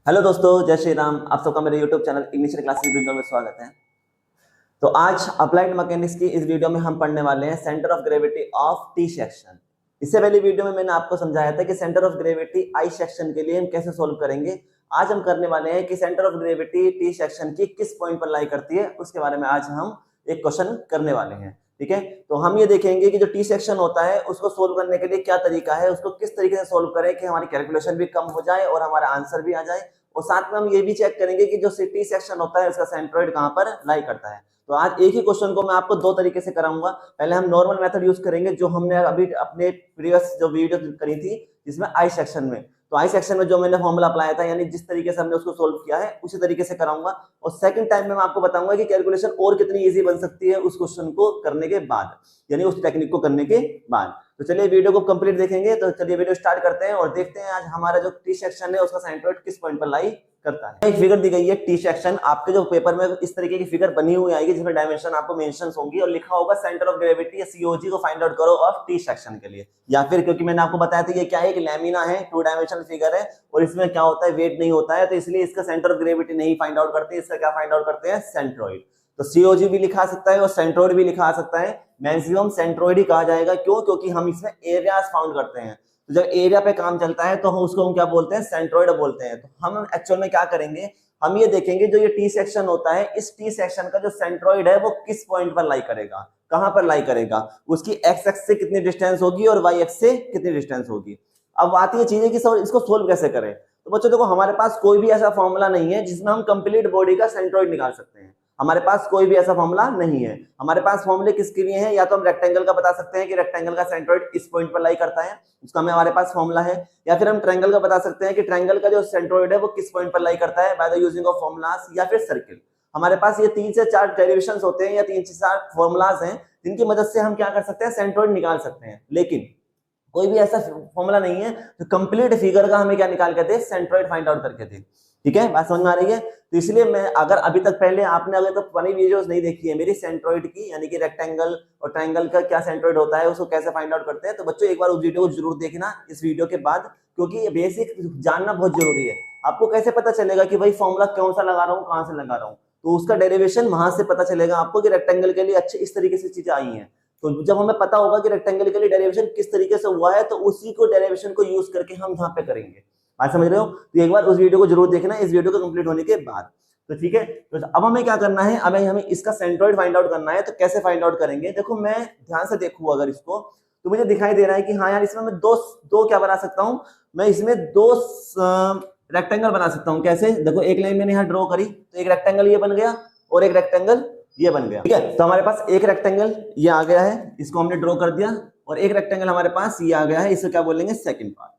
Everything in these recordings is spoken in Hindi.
हेलो दोस्तों, जय श्री राम। आप सबका मेरे YouTube channel ignition classes video में स्वागत है। तो आज अप्लाइड मैकेनिक्स की इस वीडियो में हम पढ़ने वाले हैं centre of gravity of T section. इससे पहले वीडियो में मैंने आपको समझाया था कि centre of gravity I section के लिए हम कैसे सोल्व करेंगे। आज हम करने वाले हैं कि centre of gravity T section की किस पॉइंट पर लाई करती है, उसके बारे में आज हम एक क्वेश्चन करने वाले हैं। ठीक है, तो हम ये देखेंगे कि जो टी सेक्शन होता है उसको सोल्व करने के लिए क्या तरीका है, उसको किस तरीके से सोल्व करें कि हमारी कैलकुलेशन भी कम हो जाए और हमारा आंसर भी आ जाए। और साथ में हम ये भी चेक करेंगे कि जो टी सेक्शन होता है उसका सेंट्रोइड कहां पर लाई करता है। तो आज एक ही क्वेश्चन को मैं आपको दो तरीके से कराऊंगा। पहले हम नॉर्मल मेथड यूज करेंगे जो हमने अभी अपने प्रीवियस जो वीडियो करी थी जिसमें आई सेक्शन में। तो आई सेक्शन में जो मैंने फॉर्मूला अप्लाई था, यानी जिस तरीके से हमने उसको सोल्व किया है उसी तरीके से कराऊंगा। और सेकंड टाइम में मैं आपको बताऊंगा कि कैलकुलेशन और कितनी इजी बन सकती है उस क्वेश्चन को करने के बाद, यानी उस टेक्निक को करने के बाद। तो चलिए वीडियो को कंप्लीट देखेंगे। तो चलिए वीडियो स्टार्ट करते हैं और देखते हैं आज हमारा जो टी सेक्शन है उसका सेंट्रोइड किस पॉइंट पर लाई करता है। एक फिगर दी गई है टी सेक्शन, आपके जो पेपर में इस तरीके की फिगर बनी हुई आएगी जिसमें डायमेंशन आपको मेंशन होंगी और लिखा होगा सेंटर ऑफ ग्रेविटी या सीओजी को फाइंड आउट करो ऑफ टी सेक्शन के लिए। या फिर क्योंकि मैंने आपको बताया था ये क्या है कि लैमिना है, टू डायमेंशनल फिगर है और इसमें क्या होता है, वेट नहीं होता है, तो इसलिए इसका सेंटर ऑफ ग्रेविटी नहीं फाइंड आउट करते, इसका क्या फाइंड आउट करते हैं, सेंट्रोइड। तो सीओजी भी लिखा सकता है और सेंट्रोइड भी लिखा सकता है। मैक्सिमम सेंट्रोइड ही कहा जाएगा, क्यों? क्योंकि हम इसमें एरियाज फाउंड करते हैं। तो जब एरिया पे काम चलता है तो हम उसको क्या बोलते हैं, सेंट्रोइड बोलते हैं। तो हम एक्चुअल में क्या करेंगे, हम ये देखेंगे जो ये टी सेक्शन होता है, इस टी सेक्शन का जो सेंट्रोइड है वो किस पॉइंट पर लाई करेगा, कहां पर लाई करेगा, उसकी एक्स एक्स से कितनी डिस्टेंस होगी और वाई एक्स से कितनी डिस्टेंस होगी। अब आती है चीजें कि इसको सोल्व कैसे करें। तो बच्चों देखो, हमारे पास कोई भी ऐसा फॉर्मूला नहीं है जिसमें हम कंप्लीट बॉडी का सेंट्रोइड निकाल सकते हैं। हमारे पास कोई भी ऐसा फॉर्मूला नहीं है। हमारे पास फॉर्मूले किसके लिए हैं, या तो हम रेक्टेंगल का बता सकते हैं कि रेक्टेंगल का सेंट्रोइड इस पॉइंट पर लाई करता है, उसका हमारे पास फॉर्मूला है। या फिर हम ट्रायंगल का बता सकते हैं कि ट्रायंगल का जो सेंट्रोइड है वो किस पॉइंट पर लाई करता है by the using of formulas. या फिर सर्किल। हमारे पास ये 3 से 4 डेरिवेशंस होते हैं या 3 से 4 फॉर्मूलास हैं जिनकी मदद से हम क्या कर सकते हैं, सेंट्रोइड निकाल सकते हैं। लेकिन कोई भी ऐसा फॉर्मूला नहीं है तो कंप्लीट फिगर का हमें क्या निकाल के दे, सेंट्रोइड फाइंड आउट करके दे। ठीक है, बात समझ में आ रही है। तो इसलिए मैं अगर अभी तक पहले आपने अगर तो फनी वीडियोस नहीं देखी है मेरी सेंट्रोइड की, यानी कि रेक्टेंगल और ट्रायंगल का क्या सेंट्रोइड होता है, उसको कैसे फाइंड आउट करते हैं, तो बच्चों एक बार उस वीडियो को जरूर देखना इस वीडियो के बाद, क्योंकि ये बेसिक जानना बहुत जरूरी है। आपको कैसे पता चलेगा कि भाई फॉर्मूला कौन सा लगा रहा हूँ, कहां से लगा रहा हूँ, तो उसका डेरिवेशन वहां से पता चलेगा आपको कि रेक्टेंगल के लिए अच्छे इस तरीके से चीजें आई हैं। तो जब हमें पता होगा कि रेक्टेंगल के लिए डेरिवेशन किस तरीके से हुआ है, तो उसी को डेरिवेशन को यूज करके हम यहाँ पे करेंगे। आप समझ रहे हो? तो एक बार उस वीडियो को जरूर देखना इस वीडियो को कंप्लीट होने के बाद। तो ठीक है, तो अब हमें क्या करना है, अब हमें इसका सेंट्रोइड फाइंड आउट करना है। तो कैसे फाइंड आउट करेंगे, देखो मैं ध्यान से देखूं अगर इसको, तो मुझे दिखाई दे रहा है कि हाँ यार, इसमें मैं दो क्या बना सकता हूं, मैं इसमें दो रेक्टेंगल बना सकता हूं। कैसे, देखो एक लाइन मैंने यहाँ ड्रॉ करी तो एक रेक्टेंगल ये बन गया और एक रेक्टेंगल ये बन गया। ठीक है, तो हमारे पास एक रेक्टेंगल ये आ गया है, इसको हमने ड्रॉ कर दिया, और एक रेक्टेंगल हमारे पास ये आ गया है, इसको क्या बोलेंगे, सेकंड पार्ट।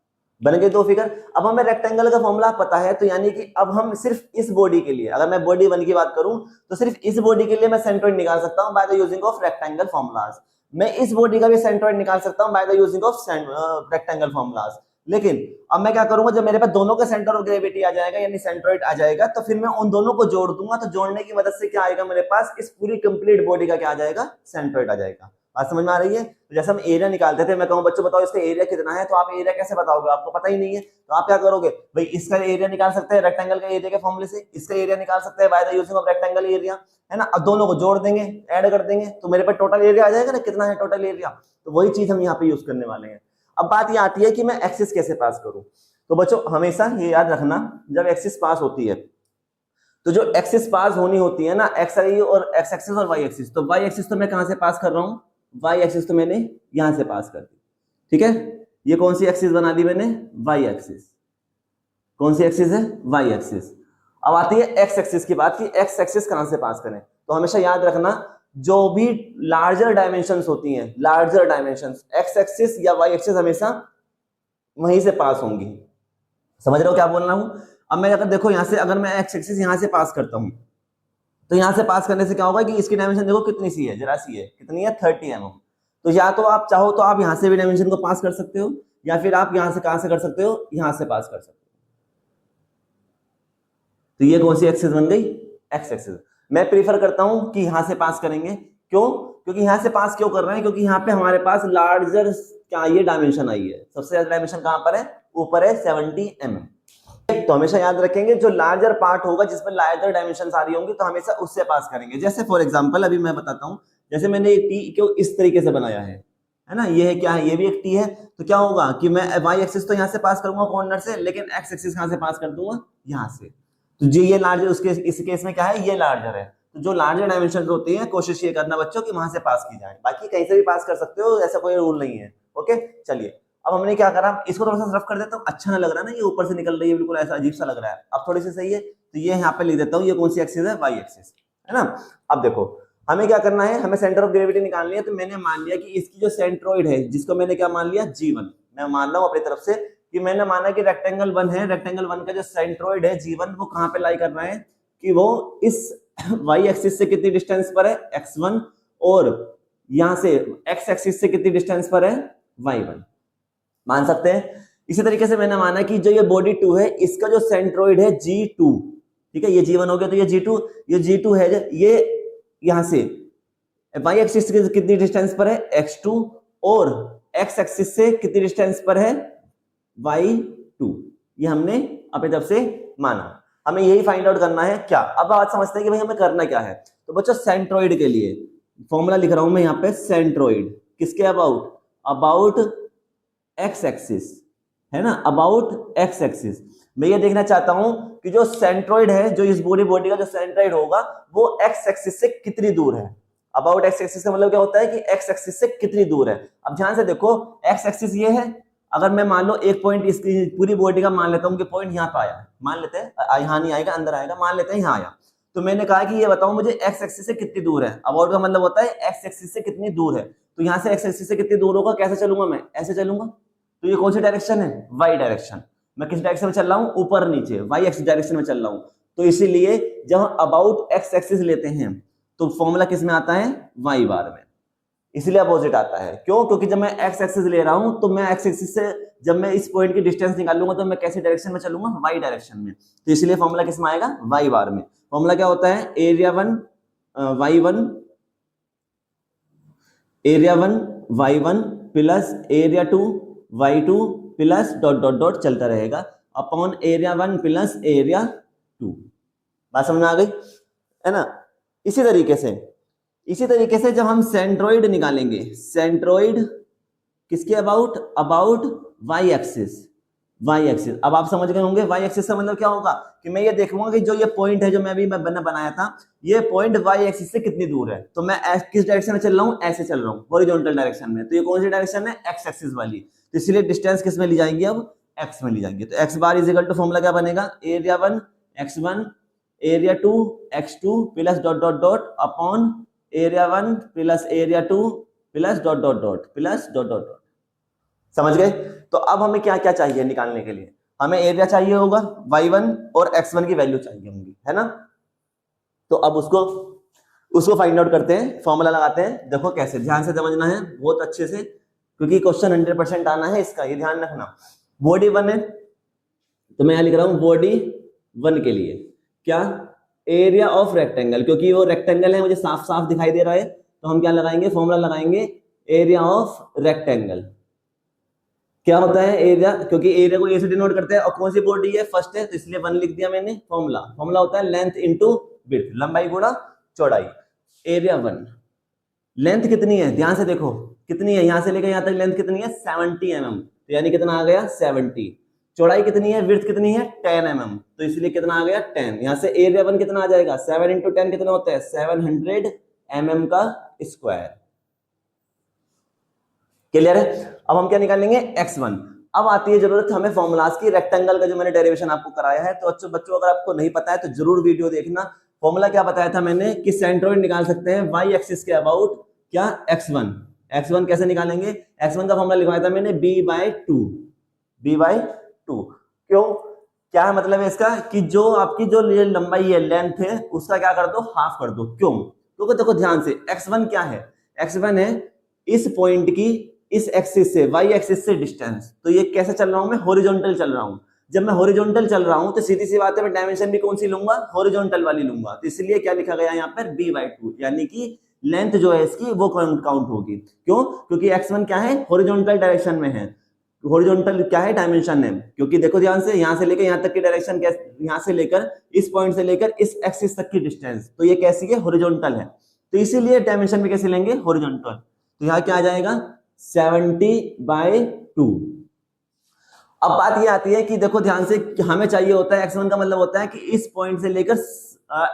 बन गए दो फिगर। अब हमें रेक्टेंगल का फॉर्मूला पता है, तो यानी कि अब हम सिर्फ इस बॉडी के लिए, अगर मैं बॉडी 1 की बात करूं तो सिर्फ इस बॉडी के लिए मैं सेंट्रोइड निकाल सकता हूं by the using of rectangle formulas. मैं इस बॉडी का भी सेंट्रोइड निकाल सकता हूं by the using of rectangle formulas. लेकिन अब मैं क्या करूंगा, जब मेरे पास दोनों का सेंटर ऑफ ग्रेविटी आ जाएगा यानी सेंट्रोइड आ जाएगा, तो फिर मैं उन दोनों को जोड़ दूंगा। तो जोड़ने की मदद से क्या आएगा, मेरे पास इस पूरी कंप्लीट बॉडी का क्या आ जाएगा, सेंट्रोइड आ जाएगा। बात समझ में आ रही है? तो जैसे हम एरिया निकालते थे, मैं कहूं बच्चों बताओ इसका एरिया कितना है, तो आप एरिया कैसे बताओगे, आपको पता ही नहीं है। तो आप क्या करोगे भाई, इसका एरिया निकाल सकते हैं रेक्टेंगल का एरिया के फॉर्मूले से, इसका एरिया निकाल सकते हैं by the using of rectangle area, है ना। अब दोनों को जोड़ देंगे, ऐड कर देंगे, तो मेरे पास टोटल एरिया आ जाएगा ना, कितना है टोटल एरिया। तो वही चीज हम यहाँ पे यूज करने वाले हैं। अब बात ये आती है कि मैं एक्सिस कैसे पास करूं। तो बच्चों हमेशा ये याद रखना, जब एक्सिस पास होती है तो जो एक्सिस पास होनी होती है ना, एक्स और एक्स एक्सिस और वाई एक्सिस, तो वाई एक्सिस तो मैं कहां से पास कर रहा हूं, वाई एक्सिस तो मैंने यहां से पास कर दी। ठीक है, ये कौन सी एक्सिस बना दी मैंने, वाई एक्सिस। कौन सी एक्सिस है, वाई एक्सिस। अब आती है एक्स एक्सिस की बात, कि एक्स एक्सिस कहां से पास करें। तो हमेशा याद रखना, जो भी लार्जर डायमेंशंस होती हैं, लार्जर डायमेंशंस, एक्स एक्सिस या वाई एक्सिस हमेशा वहीं से पास होंगी। समझ रहे हो क्या बोल रहा हूं? अब मैं अगर देखो यहां से, अगर मैं एक्स एक्सिस यहां से पास करता हूं, तो यहां से पास करने से क्या होगा कि इसकी डायमेंशन देखो कितनी सी है, जरा सी है, कितनी है, 30 mm। तो या तो आप चाहो तो आप यहां से भी डायमेंशन को पास कर सकते हो, या फिर आप यहां से कहां से कर सकते हो, यहां से पास कर सकते हो। तो ये कौन सी एक्सिस बन गई, एक्स एक्सिस। मैं प्रीफर करता हूं कि यहां से पास करेंगे। क्यों? क्योंकि यहां से पास क्यों कर रहे हैं, क्योंकि यहाँ पे हमारे पास लार्जर क्या ये डायमेंशन आई है। सबसे ज्यादा डायमेंशन कहां पर है, ऊपर है 70 mm। तो हमेशा याद रखेंगे जो लार्जर पार्ट होगा जिसमें लार्जर डायमेंशन आ रही होंगी तो हमेशा उससे पास करेंगे। जैसे फॉर एग्जांपल अभी मैं बताता हूं, जैसे मैंने टी को इस तरीके से बनाया है ना, ये है क्या है, ये भी एक टी है, तो क्या होगा कि मैं वाई एक्सिस तो यहाँ से पास करूंगा कॉर्नर से, लेकिन एक्स एक्सिस कहां से पास कर दूंगा, यहाँ से। तो जी ये लार्जर, उसके इस केस में क्या है, ये लार्जर है। तो जो लार्जर डायमेंशन होती है कोशिश ये करना बच्चों कि वहां से पास की जाए, बाकी कहीं से भी पास कर सकते हो, ऐसा कोई रूल नहीं है। ओके चलिए, अब हमने क्या करा, इसको थोड़ा सा रफ कर देता हूँ, अच्छा ना लग रहा ना, ये ऊपर से निकल रही है बिल्कुल ऐसा अजीब सा लग रहा है। अब थोड़ी सी सही है, तो ये यहाँ पे लिख देता हूँ, ये कौन सी एक्सिस है, वाई एक्सिस है ना। अब देखो हमें क्या करना है, हमें सेंटर ऑफ ग्रेविटी निकालनी है। तो मैंने मान लिया कि इसकी जो सेंट्रोइड है, जिसको मैंने क्या मान लिया, G1, मैं मान रहा हूं अपनी तरफ से कि मैंने माना कि रेक्टेंगल 1 है, रेक्टेंगल 1 का जो सेंट्रोइड है G1 वो कहां पे लाई कर रहा है, कि वो इस y एक्सिस से कितनी डिस्टेंस पर है, x1, और यहां से x एक्सिस से कितनी डिस्टेंस पर है, y1, मान सकते हैं। इसी तरीके से मैंने माना कि जो ये बॉडी 2 है, इसका जो सेंट्रोइड है G2, ठीक है, ये G1 हो गया, तो ये G2 है, ये यहां से y एक्सिस से कितनी डिस्टेंस पर है, x2, और x एक्सिस से कितनी डिस्टेंस पर है, y2। ये हमने अपनी तरफ से माना, हमें यही फाइंड आउट करना है क्या। अब बात समझते हैं कि भाई हमें करना क्या है। तो बच्चों सेंट्रोइड के लिए फॉर्मूला लिख रहा हूं मैं यहाँ पे, सेंट्रोइड किसके अबाउट x एक्सिस है ना, अबाउट x एक्सिस। मैं ये देखना चाहता हूं कि जो सेंट्रोइड है, जो इस बॉडी का जो सेंट्रोइड होगा, वो x एक्सिस से कितनी दूर है। अबाउट x एक्सिस का मतलब क्या होता है कि x एक्सिस से कितनी दूर है। अब ध्यान से देखो, x एक्सिस ये है, अगर मैं मान लो एक पॉइंट इसकी पूरी बॉडी का मान लेता हूं कि पॉइंट यहाँ पे आया, मान लेते हैं यहाँ नहीं आएगा, अंदर आएगा, मान लेते हैं यहाँ आया, तो मैंने कहा कि ये बताओ मुझे x एक्सिस से कितनी दूर है। अबाउट का मतलब होता है x एक्सिस से कितनी दूर है, तो यहाँ से x एक्सिस से कितनी दूर होगा, कैसे चलूंगा मैं, ऐसे चलूंगा। तो ये कौन सी डायरेक्शन है, y डायरेक्शन। मैं किस डायरेक्शन में चल रहा हूँ, ऊपर नीचे, y एक्सिस डायरेक्शन में चल रहा हूँ। तो इसीलिए जब हम अबाउट x एक्सिस लेते हैं तो फॉर्मूला किस में आता है, y बार में, इसलिए अपोजिट आता है। क्यों, क्योंकि जब मैं x एक्सिस ले रहा हूं तो मैं x एक्सिस से जब मैं इस पॉइंट की डिस्टेंस निकालूंगा तो मैं कैसे डायरेक्शन में चलूंगा, y डायरेक्शन में। तो इसलिए फॉर्मूला किस में आएगा, y बार में। फॉर्मूला क्या होता है, area 1 y1 plus area 2 y2 plus dot dot dot चलता रहेगा अपॉन एरिया 1 प्लस एरिया 2। बात समझ में आ गई है ना। इसी तरीके से जब हम सेंट्रोइड निकालेंगे, सेंट्रोइड किसके अबाउट y एक्सिस। अब आप समझ गए होंगे y एक्सिस का मतलब क्या होगा, कि मैं ये देखूंगा कि जो ये पॉइंट है जो मैं अभी बनाया था, ये पॉइंट y एक्सिस से कितनी दूर है। तो मैं किस डायरेक्शन में चल रहा हूँ, ऐसे चल रहा हूँ, हॉरिजॉन्टल डायरेक्शन में। तो ये कौन सी डायरेक्शन है, x एक्सिस वाली। तो इसलिए डिस्टेंस किस में ली जाएंगी, अब x में ली जाएंगी। तो x bar is equal to formula क्या बनेगा, area 1 x1 area 2 x2 plus dot dot dot upon area 1 plus area 2 plus dot dot dot plus dot dot dot. समझ गए। तो अब हमें क्या क्या चाहिए निकालने के लिए, हमें एरिया चाहिए होगा, y1 और x1 की वैल्यू चाहिए होंगी, है ना। तो अब उसको फाइंड आउट करते हैं, फॉर्मूला लगाते हैं। देखो कैसे, ध्यान से समझना है बहुत अच्छे से, क्योंकि क्वेश्चन 100% आना है इसका, ये ध्यान रखना। बॉडी 1 है, तो मैं यहां लिख रहा हूं बॉडी 1 के लिए क्या, एरिया ऑफ रेक्टेंगल, क्योंकि वो रेक्टेंगल है मुझे साफ साफ दिखाई दे रहा है, तो हम क्या लगाएंगे, फॉर्मूला लगाएंगे एरिया ऑफ रेक्टेंगल। क्या होता है एरिया, क्योंकि एरिया को ए से डिनोट करते हैं, और कौन सी बॉडी है, फर्स्ट है, तो इसलिए 1 लिख दिया मैंने। फॉर्मूला होता है लेंथ इनटू विड्थ, लंबाई गुणा चौड़ाई। एरिया 1, लेंथ कितनी है, ध्यान से देखो कितनी है, यहां से लेकर यहां तक लेंथ कितनी है, 70 mm, तो यानी कितना आ गया 70। चौड़ाई कितनी है, विड्थ कितनी है, 10 mm, तो इसलिए कितना आ गया 10। यहां से एरिया 1 कितना आ जाएगा, 7 × 10 कितना होता है, 700 mm का स्क्वायर। क्लियर है। अब हम क्या निकालेंगे, x1। अब आती है जरूरत हमें फॉर्मूलाज की, रेक्टेंगल का जो मैंने डेरिवेशन आपको कराया है। तो बच्चों अगर आपको नहीं पता है तो जरूर वीडियो देखना। फॉर्मूला क्या बताया था मैंने, कि सेंट्रोइड निकाल सकते हैं y एक्सिस के अबाउट क्या, x1 कैसे निकालेंगे, x1 का फॉर्मूला लिखवाया था मैंने b/2। क्यों, क्या मतलब है इसका, कि जो आपकी जो लंबाई है, लेंथ है, उसका क्या कर दो, हाफ कर दो। क्यों, क्योंकि देखो ध्यान से, x1 क्या है, x1 है इस पॉइंट की इस एक्सिस से, y एक्सिस से डिस्टेंस। तो ये कैसे चल रहा हूं मैं, हॉरिजॉन्टल चल रहा हूं। जब मैं हॉरिजॉन्टल चल रहा हूं तो सीधी सी बात है, मैं डायमेंशन भी कौन सी लूंगा, हॉरिजॉन्टल वाली लूंगा। तो इसलिए क्या लिखा गया यहाँ पर b/2, यानी कि लेंथ जो है इसकी वो काउंट होगी। क्यों, क्योंकि x1 क्या है, हॉरिजॉन्टल डायरेक्शन में है, हॉरिजॉन्टल क्या है, डायमेंशन है, क्योंकि देखो ध्यान से यहां से लेकर यहां तक की डायरेक्शन, यहां से लेकर इस पॉइंट से लेकर इस एक्सिस तक की डिस्टेंस, तो ये कैसी है, हॉरिजॉन्टल है, तो इसीलिए डायमेंशन में कैसे लेंगे, हॉरिजॉन्टल। तो यहाँ क्या आ जाएगा 70/2। अब बात ये आती है कि देखो ध्यान से, हमें चाहिए होता है x1 का मतलब होता है कि इस पॉइंट से लेकर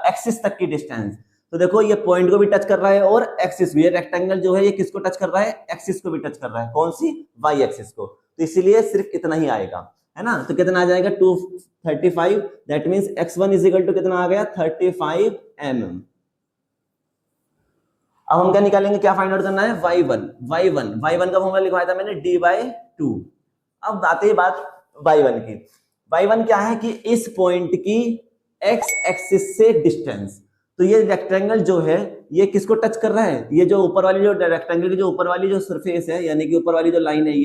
एक्सिस तक की डिस्टेंस। तो देखो ये पॉइंट को भी टच कर रहा है और एक्सिस भी, ये रेक्टेंगल जो है ये किसको टच कर रहा है, एक्सिस को भी टच कर रहा है, कौन सी, y एक्सिस को, तो इसीलिए सिर्फ इतना ही आएगा, है ना। तो कितना आ जाएगा 235, that means x1 is equal to कितना आ गया 35 mm। अब हम क्या निकालेंगे, क्या फाइंड आउट करना है, y1 का फॉर्मूला लिखवाया था मैंने d/2। अब आते ही बात y1 की। y1 क्या है कि इस पॉइंट की x एक्सिस से डिस्टेंस, तो ये रेक्टेंगल जो है ये किसको टच कर रहा है, ये जो ऊपर वाली जो रेक्टेंगल की जो ऊपर वाली जो सरफेस है, यानी कि ऊपर वाली जो लाइन है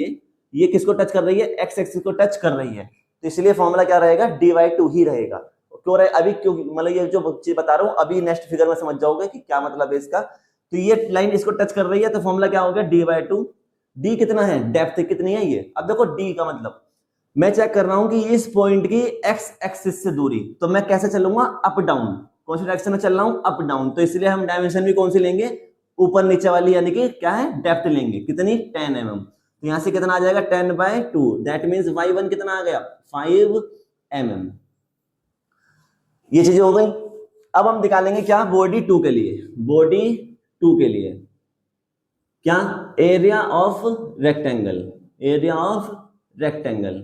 ये किसको टच कर रही है, x एक्सिस को टच कर रही है, तो इसलिए फॉर्मूला क्या रहेगा, d/2 ही रहेगा। क्यों रहे, अभी क्यों, मतलब ये जो चीज बता रहा हूं अभी नेक्स्ट फिगर में समझ जाओगे कि क्या मतलब है इसका। तो ये लाइन इसको टच कर रही है, तो फॉर्मूला क्या हो गया, d/2। d कितना है, डेप्थ कितनी है ये, अब देखो d का मतलब मैं चेक कर रहा हूं कि इस पॉइंट की x एक्सिस से दूरी, तो मैं कैसे चलूंगा, अप डाउन, कौन सी डायरेक्शन में चल रहा हूं, अप डाउन, तो इसलिए हम डायमेंशन भी कौन सी लेंगे, ऊपर नीचे वाली, यानी कि क्या है, डेप्थ लेंगे, कितनी 10 mm। तो यहां से कितना आ जाएगा 10/2, दैट मींस y1 कितना आ गया 5 mm। ये चीजें हो गई। अब हम निकालेंगे क्या, बॉडी 2 के लिए, बॉडी 2 के लिए क्या, area of rectangle, area of rectangle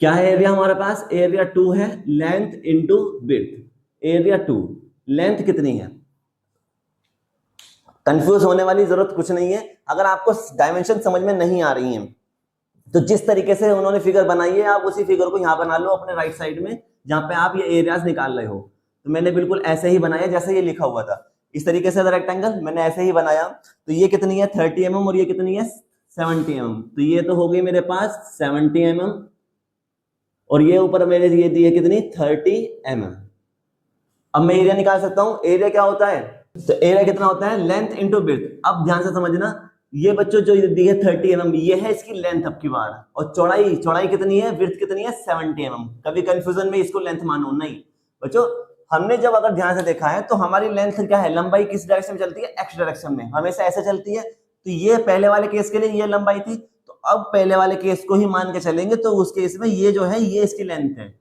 क्या है, एरिया हमारे पास, एरिया 2 है, length into width, area 2 length कितनी है, कंफ्यूज होने वाली जरूरत कुछ नहीं है। अगर आपको डायमेंशन समझ में नहीं आ रही है तो जिस तरीके से उन्होंने फिगर बनाई है आप उसी फिगर को यहां बना लो अपने राइट साइड में, जहां पे आप ये एरियाज निकाल रहे हो। तो मैंने बिल्कुल ऐसे ही बनाया जैसे ये लिखा हुआ था, इस तरीके से रेक्टेंगल मैंने ऐसे ही बनाया। तो ये कितनी है 30 mm और ये कितनी है 70 mm, तो ये तो हो गई मेरे पास 70 mm और ये ऊपर मेरे ये दी है कितनी 30 mm। अब मैं एरिया निकाल सकता हूं, एरिया क्या होता है, तो एरिया कितना होता है, लेंथ इंटू विड्थ। अब ध्यान से समझना, ये बच्चों जो दी है 30 mm, ये है इसकी लेंथ अब की बार, और चौड़ाई कितनी है, विड्थ कितनी है 70 mm। कभी कंफ्यूजन में इसको लेंथ मानो नहीं बच्चों, हमने जब अगर ध्यान से देखा है तो हमारी लेंथ क्या है, लंबाई किस डायरेक्शन में चलती है, एक्स डायरेक्शन में, हमेशा ऐसे चलती है। तो ये पहले वाले केस के लिए ये लंबाई थी, तो अब पहले वाले केस को ही मान के चलेंगे, तो उस केस में ये जो है ये इसकी लेंथ है,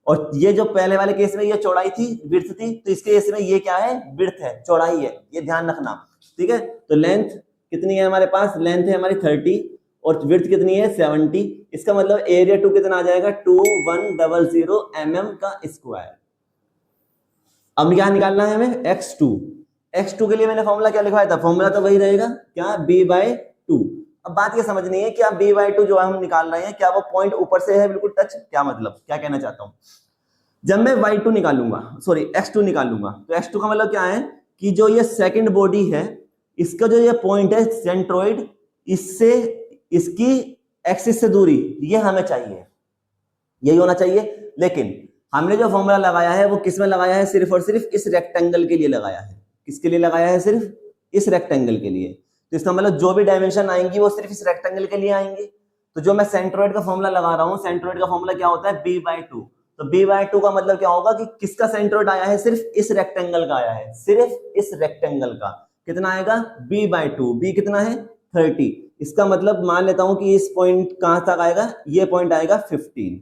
और ये जो पहले वाले केस में ये चौड़ाई थी, विड्थ थी, तो इसके केस में ये क्या है, विड्थ है, चौड़ाई है, ये ध्यान रखना, ठीक है। तो लेंथ कितनी है हमारे पास, लेंथ है हमारी 30 और विड्थ कितनी है 70। इसका मतलब एरिया 2 कितना आ जाएगा 2100 mm का स्क्वायर। अब क्या निकालना है हमें, x2 के लिए मैंने फॉर्मूला क्या लिखवाया था, फॉर्मूला तो वही रहेगा क्या, b/2। अब बात ये समझनी है कि आप b/2 जो हम निकाल रहे हैं, क्या वो पॉइंट ऊपर से है बिल्कुल टच, क्या मतलब, क्या कहना चाहता हूं, जब मैं y2 निकालूंगा, सॉरी x2 निकालूंगा, तो x2 का मतलब क्या है कि जो ये सेकंड बॉडी है, इसका जो ये पॉइंट है सेंट्रोइड, इससे इसकी एक्सिस से दूरी ये हमें चाहिए, यही होना चाहिए। लेकिन हमने जो फॉर्मूला लगाया है वो किस में लगाया है, सिर्फ और सिर्फ इस रेक्टेंगल के लिए लगाया है। किसके लिए लगाया है, सिर्फ इस रेक्टेंगल के लिए। तो इसका मतलब जो भी डायमेंशन आएंगी वो सिर्फ इस रेक्टेंगल के लिए आएंगी। तो जो मैं सेंट्रोइड का फॉर्मूला लगा रहा हूं, सेंट्रोइड का फॉर्मूला क्या होता है, b/2। तो b/2 का मतलब क्या होगा कि किसका सेंट्रोइड आया है, सिर्फ इस रेक्टेंगल का आया है, सिर्फ इस रेक्टेंगल का। कितना आएगा b/2, b कितना है 30। इसका मतलब मान लेता हूं कि इस पॉइंट कहां तक आएगा, ये पॉइंट आएगा 15,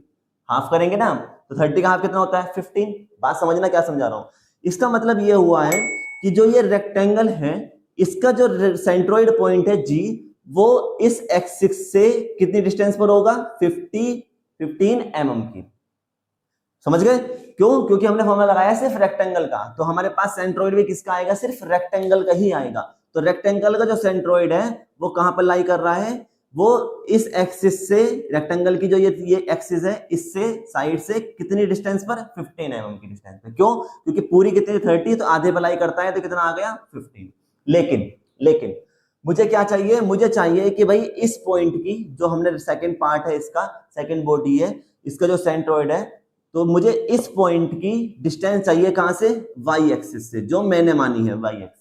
हाफ करेंगे ना, तो 30 का हाफ कितना होता है 15। बात समझना क्या समझा रहा हूं, इसका मतलब ये हुआ है कि जो ये रेक्टेंगल है, इसका जो सेंट्रोइड पॉइंट है जी, वो इस एक्सिस से कितनी डिस्टेंस पर होगा, 15 mm की। समझ गए क्यों, क्योंकि हमने फॉर्मूला लगाया सिर्फ रेक्टेंगल का, तो हमारे पास सेंट्रोइड भी किसका आएगा, सिर्फ रेक्टेंगल का ही आएगा। तो रेक्टेंगल का जो सेंट्रोइड है वो कहां पर लाई कर रहा है, वो इस एक्सिस से, रेक्टेंगल की जो ये एक्सिस है, इससे साइड से कितनी डिस्टेंस पर, 15 mm की डिस्टेंस पर। क्यों, क्योंकि पूरी कितनी 30, तो आधे पर लाई करता है, तो कितना आ गया 15। लेकिन मुझे क्या चाहिए, मुझे चाहिए कि भाई इस पॉइंट की जो हमने सेकंड पार्ट है, इसका सेकंड बॉडी है, इसका जो सेंट्रोइड है, तो मुझे इस पॉइंट की डिस्टेंस चाहिए कहां से, y एक्सिस से, जो मैंने मानी है y एक्सिस।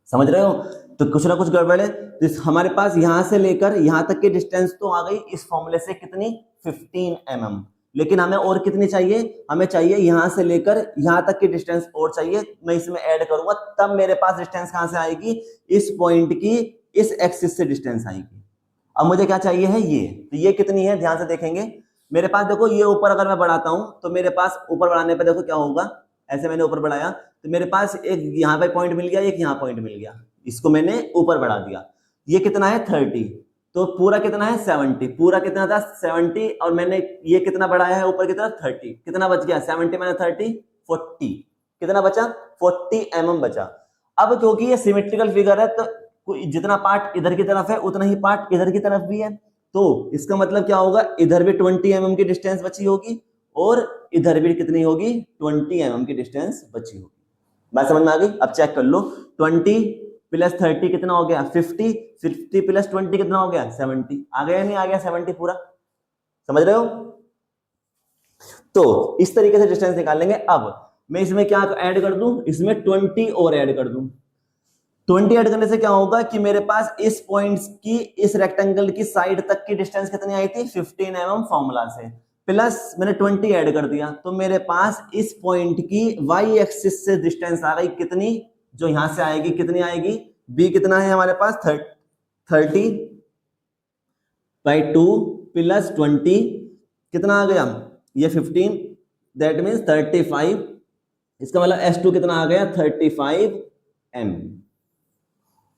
समझ रहे हो, तो कुछ ना कुछ गड़बड़ है। तो हमारे पास यहां से लेकर यहां तक की डिस्टेंस तो आ गई इस फॉर्मूले से कितनी 15 mm, लेकिन हमें और कितनी चाहिए, हमें चाहिए यहां से लेकर यहां तक की डिस्टेंस और चाहिए। मैं इसमें ऐड करूंगा तब मेरे पास डिस्टेंस कहां से आएगी, इस पॉइंट की इस एक्सिस से डिस्टेंस आएगी। अब मुझे क्या चाहिए है ये, तो ये कितनी है ध्यान से देखेंगे। मेरे पास देखो ये ऊपर अगर मैं बढ़ाता हूं तो मेरे पास ऊपर बढ़ाने पे देखो क्या होगा, ऐसे मैंने ऊपर बढ़ाया तो मेरे पास एक यहाँ पे पॉइंट मिल गया, एक यहाँ पॉइंट मिल गया, इसको मैंने ऊपर बढ़ा दिया। ये कितना है 30, तो पूरा कितना है 70, पूरा कितना था 70 और मैंने ये कितना बढ़ाया है ऊपर की तरफ 30, कितना बच गया 70 मैंने 30 40, कितना बचा 40 mm बचा। अब क्योंकि ये सिमेट्रिकल फिगर है तो जितना पार्ट इधर की तरफ है उतना ही पार्ट इधर की तरफ भी है, तो इसका मतलब क्या होगा, इधर भी 20 mm की डिस्टेंस बची होगी और इधर भी कितनी होगी 20 mm की डिस्टेंस बची होगी। बात समझ में आ गई। अब चेक कर लो 20 प्लस 30 कितना हो गया 50, 50 प्लस 20 कितना हो गया 70, आ गया नहीं आ गया 70 पूरा, समझ रहे हो। तो इस तरीके से डिस्टेंस निकाल लेंगे। अब मैं इसमें क्या ऐड कर दूं, इसमें 20 और ऐड कर दूं। 20 ऐड करने से क्या होगा कि मेरे पास इस पॉइंट्स की इस रेक्टेंगल की साइड तक की डिस्टेंस कितनी आई थी 15 mm फॉर्मूला से, प्लस मैंने 20 ऐड कर दिया तो मेरे पास इस पॉइंट की वाई एक्सिस से डिस्टेंस आ गई कितनी, जो यहां से आएगी कितनी आएगी, बी कितना है हमारे पास 30/2 प्लस 20 कितना आ गया ये 15, दैट मीन्स 35, इसका मतलब S2 कितना आ गया 35 mm।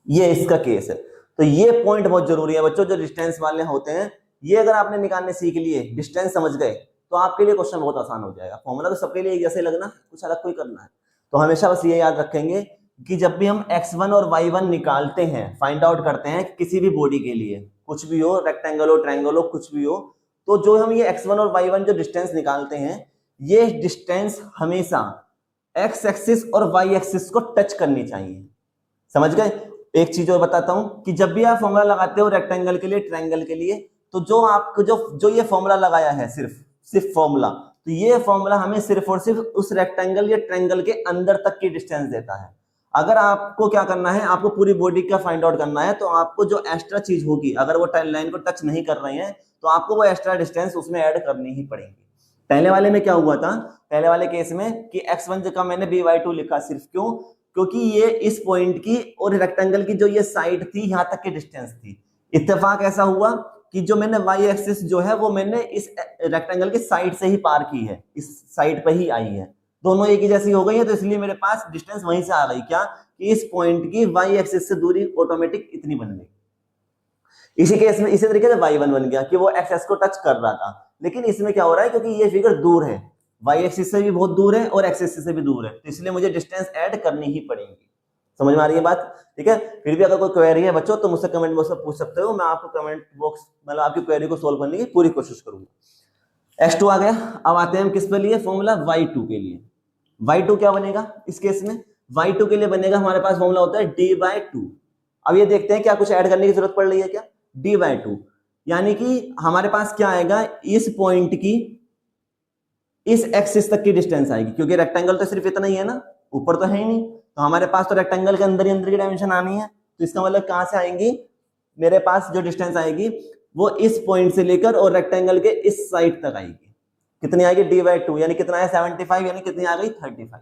ये इसका केस है। तो ये पॉइंट बहुत जरूरी है बच्चों, जो डिस्टेंस वाले होते हैं ये अगर आपने निकालने सीख लिए, डिस्टेंस समझ गए तो आपके लिए क्वेश्चन बहुत आसान हो जाएगा। फॉर्मूला तो सबके लिए जैसे लगना, कुछ अलग कोई करना है। तो हमेशा बस ये याद रखेंगे कि जब भी हम x1 और y1 निकालते हैं, फाइंड आउट करते हैं किसी भी बॉडी के लिए, कुछ भी हो, रेक्टेंगल हो ट्रायंगल हो कुछ भी हो, तो जो हम ये x1 और y1 जो डिस्टेंस निकालते हैं ये डिस्टेंस हमेशा x एक्सिस और y एक्सिस को टच करनी चाहिए, समझ गए। एक चीज और बताता हूं कि जब भी आप फॉर्मूला लगाते हो रेक्टेंगल के लिए ट्रायंगल के लिए, तो जो आपको जो ये फॉर्मूला लगाया है सिर्फ फॉर्मूला, तो ये फॉर्मूला हमें सिर्फ और सिर्फ उस रेक्टेंगल या ट्रायंगल के अंदर तक की डिस्टेंस देता है। अगर आपको क्या करना है, आपको पूरी बॉडी का फाइंड आउट करना है, तो आपको जो एक्स्ट्रा चीज होगी, अगर वो लाइन को टच नहीं कर रहे हैं तो आपको वो एक्स्ट्रा डिस्टेंस उसमें ऐड करनी ही पड़ेगी। पहले वाले में क्या हुआ था, पहले वाले केस में कि x1 का मैंने b/2 लिखा, सिर्फ क्यों, क्योंकि ये इस पॉइंट की और रेक्टेंगल की जो ये साइड थी यहां तक की डिस्टेंस थी। इत्तेफाक ऐसा हुआ कि जो मैंने y एक्सिस जो है वो मैंने इस रेक्टेंगल की साइड से ही पार की है, इस साइड पे ही आई है, दोनों एक ही जैसी हो गई है, तो इसलिए मेरे पास डिस्टेंस वहीं से आ गई, क्या कि इस पॉइंट की y एक्सिस से दूरी ऑटोमेटिक इतनी बन गई। इसी केस में इसी तरीके से y1 बन गया कि वो x को टच कर रहा था, लेकिन इसमें क्या हो रहा है क्योंकि ये फिगर दूर है, y एक्सिस से भी बहुत दूर है और x एक्सिस से भी दूर है, तो इसलिए मुझे डिस्टेंस ऐड करनी ही पड़ेगी। समझ में आ रही है बात, ठीक है। फिर भी अगर कोई क्वेरी है बच्चों तो मुझसे कमेंट बॉक्स में पूछ सकते हो, मैं आपको कमेंट बॉक्स मतलब आपकी क्वेरी को सोल्व करने की पूरी कोशिश करूंगा। x2 आ गया। अब आते हैं हम किस पे लिए, फॉर्मूला y2 के लिए। y2 क्या बनेगा इस केस में, y2 के लिए बनेगा हमारे पास फॉर्मूला होता है d/2। अब ये देखते हैं क्या कुछ ऐड करने की जरूरत पड़ रही है क्या, d/2 यानी कि हमारे पास क्या आएगा, इस पॉइंट की इस एक्सिस तक की डिस्टेंस आएगी, क्योंकि रेक्टेंगल तो सिर्फ इतना ही है ना, ऊपर तो है ही नहीं, तो हमारे पास तो रेक्टेंगल के अंदर ही अंदर की डायमेंशन आनी है, तो इसका मतलब कहां से आएंगी, मेरे पास जो डिस्टेंस आएगी वो इस पॉइंट से लेकर और रेक्टेंगल के इस साइड तक आएगी। कितनी आएगी d/2 यानी कितना है 75, यानी कितनी आ गई 35।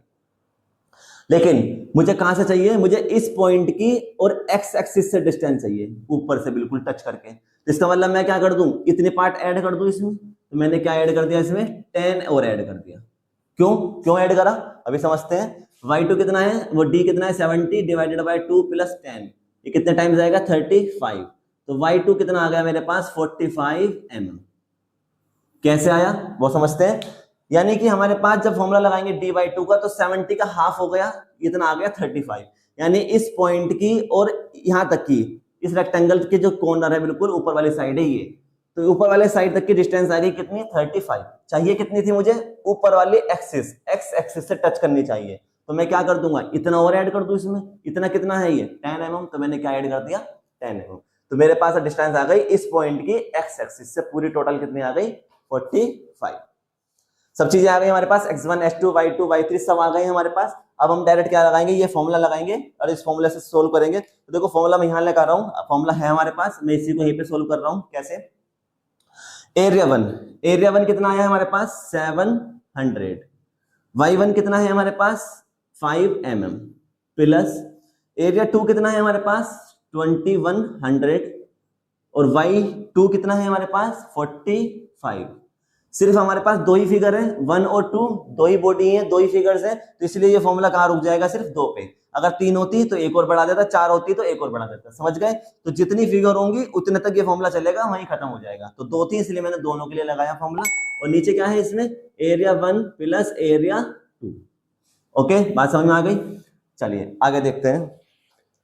लेकिन मुझे कहां से चाहिए, मुझे इस पॉइंट की और x एक्सिस से डिस्टेंस चाहिए, ऊपर से बिल्कुल टच करके। तो इसका मतलब मैं क्या कर दूं, इतने पार्ट ऐड कर दूं इसमें, तो मैंने क्या ऐड कर दिया इसमें 10 और ऐड कर दिया। क्यों ऐड करा अभी समझते हैं। y2 कितना है, वो d कितना है 70 डिवाइडेड बाय 2 प्लस 10, ये कितने टाइम्स आएगा 35, तो y2 कितना आ गया मेरे पास 45 mm। कैसे आया वो समझते हैं, यानी कि हमारे पास जब फॉर्मूला लगाएंगे d/2 का तो 70 का हाफ हो गया, इतना आ गया 35, यानी इस पॉइंट की और यहां तक की इस रेक्टेंगल के जो कॉर्नर है बिल्कुल ऊपर वाली साइड है ये, तो ऊपर वाले साइड तक की डिस्टेंस आ गई कितनी 35। चाहिए कितनी थी मुझे, ऊपर वाली एक्सिस x एक्सिस से टच करनी चाहिए, तो मैं क्या कर दूंगा इतना और ऐड कर दूं इसमें, इतना कितना है ये 10 mm, तो मैंने क्या ऐड कर दिया 10 mm, तो मेरे पास डिस्टेंस आ गई इस पॉइंट की x एक्सिस से पूरी टोटल कितनी आ गई 45। सब चीजें आ गई हमारे पास, x1 x2 y2 y3 सब आ गए हमारे पास। अब हम डायरेक्ट क्या लगाएंगे, ये फॉर्मूला लगाएंगे और इस फॉर्मूला से सोल्व करेंगे। तो देखो फॉर्मूला मैं यहाँ लगा रहा हूँ, फॉर्मूला है हमारे पास, मैं इसी को यहीं पे सोल्व कर रहा हूँ। कैसे, एरिया वन कितना है हमारे पास 700, y1 कितना है हमारे पास 5 mm प्लस एरिया 2 कितना है हमारे पास 2100 और y2 कितना है हमारे पास 45। सिर्फ हमारे पास दो ही फिगर है, 1 और 2, दो ही बॉडी है, दो ही फिगर्स है, तो इसलिए ये फॉर्मूला कहाँ रुक जाएगा, सिर्फ 2 पे। अगर 3 होती तो एक और बढ़ा देता, 4 होती तो एक और बढ़ा देता। समझ गए? तो जितनी फिगर होंगी उतने तक ये फॉर्मूला चलेगा, वहीं खत्म हो जाएगा। तो 2 थी इसलिए मैंने दोनों के लिए लगाया फॉर्मूला। और नीचे क्या है इसमें, एरिया 1 प्लस एरिया 2। ओके, बात समझ में आ गई? चलिए आगे देखते हैं।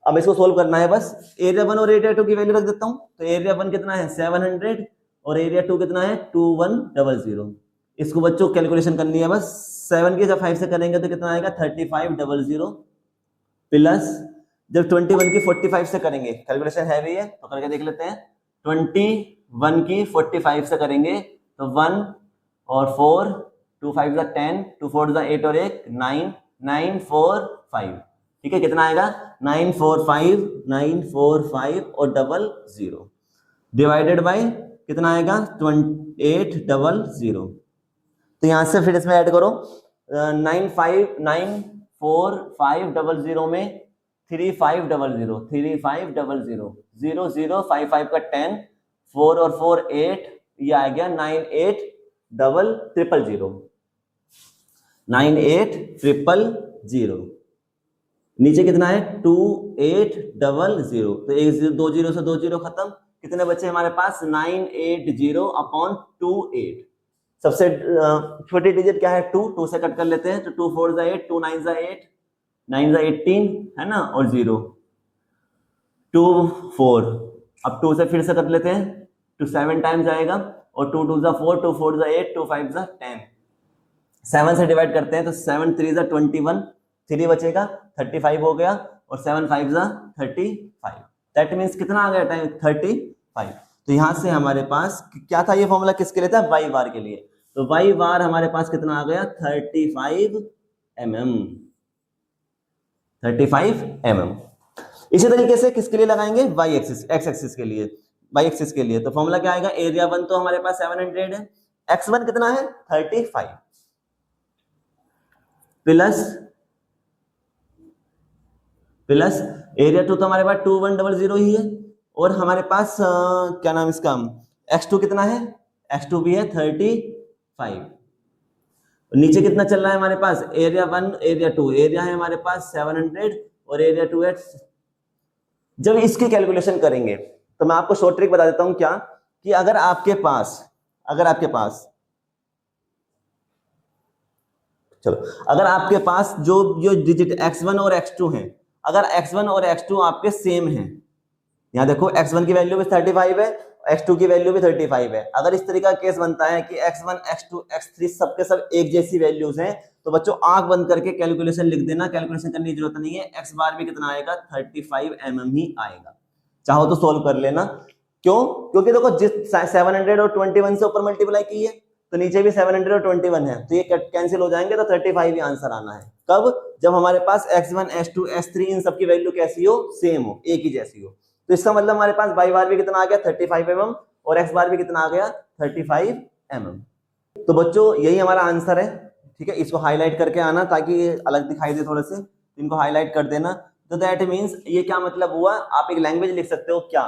अब इसको सोल्व करना है बस। एरिया 1 और एरिया 2 की वैल्यू रख देता हूं। तो एरिया 1 कितना है 700 और एरिया 2 कितना है 2100। इसको बच्चों कैलकुलेशन करनी है बस। 7 की जब 5 से करेंगे तो कितना आएगा 3500 प्लस जब 21 की 45 से करेंगे, कैलकुलेशन हैवी है तो करके देख लेते हैं। 21 की 45 से करेंगे तो 1 और 4, 2 5 10, 2 4 8 और 1 9, 9 4 5। ठीक है, कितना आएगा 945 और 00 डिवाइडेड बाय कितना आएगा 2800। तो यहां से फिर इसमें ऐड करो 94500 में 3500 0055 का 10, 4 और 4 8, ये आ गया 98000। नीचे कितना है 2800। तो एक 2 0 से 2 0 खत्म, कितने बचे हमारे पास 980/28। सबसे छोटी डिजिट क्या है 2 से कट कर लेते हैं। तो 2 4 8, 2 9 8, 9 18 है ना, और 0 2 4। अब 2 से फिर से कर लेते हैं, 2 7 टाइम्स आएगा और 2 2 4, 2 4 8, 2 5 10। 7 से डिवाइड करते हैं तो 7 3 21, 3 बचेगा 35 हो गया और 7 5 35। दैट मीन्स कितना आ गया टाइम 35। तो यहां से हमारे पास क्या था, ये फॉर्मूला किसके लिए था, वाई बार के लिए। तो वाई बार हमारे पास कितना आ गया 35 mm। 35 mm। इसी तरीके से किसके लिए लगाएंगे, वाई एक्सिस, एक्स एक्सिस के लिए, वाई एक्सिस के लिए। तो फॉर्मूला क्या आएगा, एरिया 1 तो हमारे पास 700 है, x1 कितना है 35 प्लस एरिया 2 तो हमारे पास 2100 ही है, और हमारे पास क्या नाम इसका x2 कितना है, x2 भी है 35। नीचे कितना चल रहा है हमारे पास, एरिया 1 एरिया 2, एरिया है हमारे पास 700 और एरिया 2 है। जब इसकी कैलकुलेशन करेंगे तो मैं आपको शॉर्ट ट्रिक बता देता हूं क्या, कि अगर आपके पास जो डिजिट x1 और x2 हैं, अगर x1 और x2 आपके सेम हैं, यहां देखो x1 की वैल्यू भी 35 है, x2 की वैल्यू भी 35 है। अगर इस तरीका का केस बनता है कि x1 x2 x3 सबके सब एक जैसी वैल्यूज हैं, तो बच्चों आंख बंद करके कैलकुलेशन लिख देना, कैलकुलेशन करने की जरूरत नहीं है। x बार भी कितना आएगा 35 mm ही आएगा। चाहो तो सोल्व कर लेना। क्यों? क्योंकि देखो जिस 700 और 21 से ऊपर मल्टीप्लाई की है तो नीचे भी 700 और 21 है, तो ये कैंसिल हो जाएंगे, तो 35 ही आंसर आना है। कब? जब हमारे पास x1 x2 x3 इन सबकी वैल्यू कैसी हो, सेम हो, एक ही जैसी हो। तो इसका मतलब हमारे पास y बार भी कितना आ गया 35 mm और x बार भी कितना आ गया 35 mm। तो बच्चों यही हमारा आंसर है। ठीक है, इसको हाईलाइट करके आना ताकि अलग दिखाई दे थोड़े से, इनको हाईलाइट कर देना। तो दैट मीन्स ये क्या मतलब हुआ, आप एक लैंग्वेज लिख सकते हो क्या,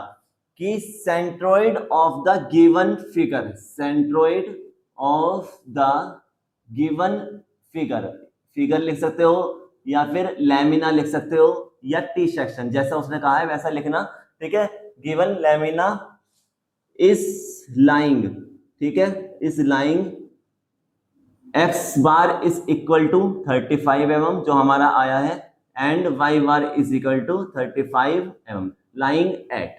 कि centroid of the given figure, centroid of the given figure लिख सकते हो, या फिर लैमिना लिख सकते हो, या टी सेक्शन, जैसा उसने कहा है वैसा लिखना। ठीक है, गिवन लैमिना इज लाइंग, ठीक है, is lying x bar is equal to 35 mm जो हमारा आया है, and y bar is equal to 35 mm lying at.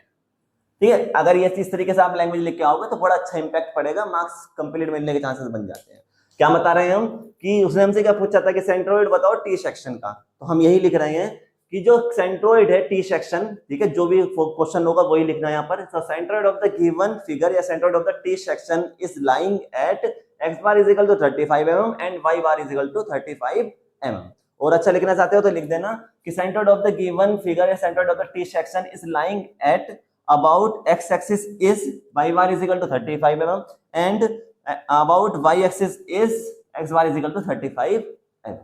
ठीक है, अगर ये इस तरीके से आप लैंग्वेज लिख के आओगे तो बड़ा अच्छा इंपैक्ट पड़ेगा, मार्क्स कंप्लीट मिलने के चांसेस बन जाते हैं। क्या बता रहे हैं हम, कि उसने हमसे क्या पूछा था कि सेंट्रोइड बताओ टी सेक्शन का, तो हम यही लिख रहे हैं कि जो सेंट्रोइड है टी सेक्शन, ठीक है, जो भी क्वेश्चन होगा वही लिखना है यहाँ पर। Centroid of the given figure या centroid of the T section is lying at x bar is equal to 35 mm and y bar is equal to 35 mm। और अच्छा लिखना चाहते हो तो लिख देना कि centre of the given figure या centre of the T section is lying at about x axis is y bar is equal to 35 mm and about y axis is x bar is equal to 35 mm।